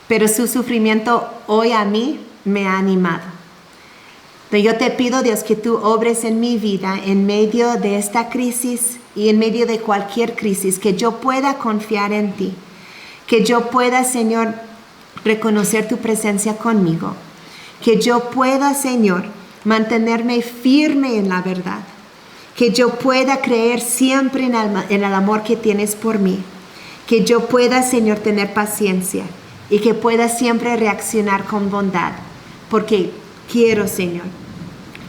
pero su sufrimiento hoy a mí me ha animado. Pero yo te pido, Dios, que tú obres en mi vida en medio de esta crisis y en medio de cualquier crisis, que yo pueda confiar en ti, que yo pueda, Señor, reconocer tu presencia conmigo, que yo pueda, Señor, mantenerme firme en la verdad, que yo pueda creer siempre en el amor que tienes por mí, que yo pueda, Señor, tener paciencia y que pueda siempre reaccionar con bondad, porque quiero, Señor,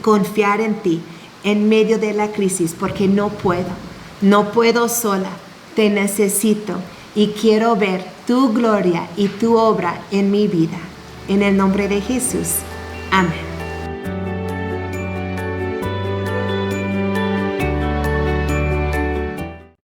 confiar en ti en medio de la crisis, porque no puedo sola, te necesito y quiero ver tu gloria y tu obra en mi vida. En el nombre de Jesús. Amén.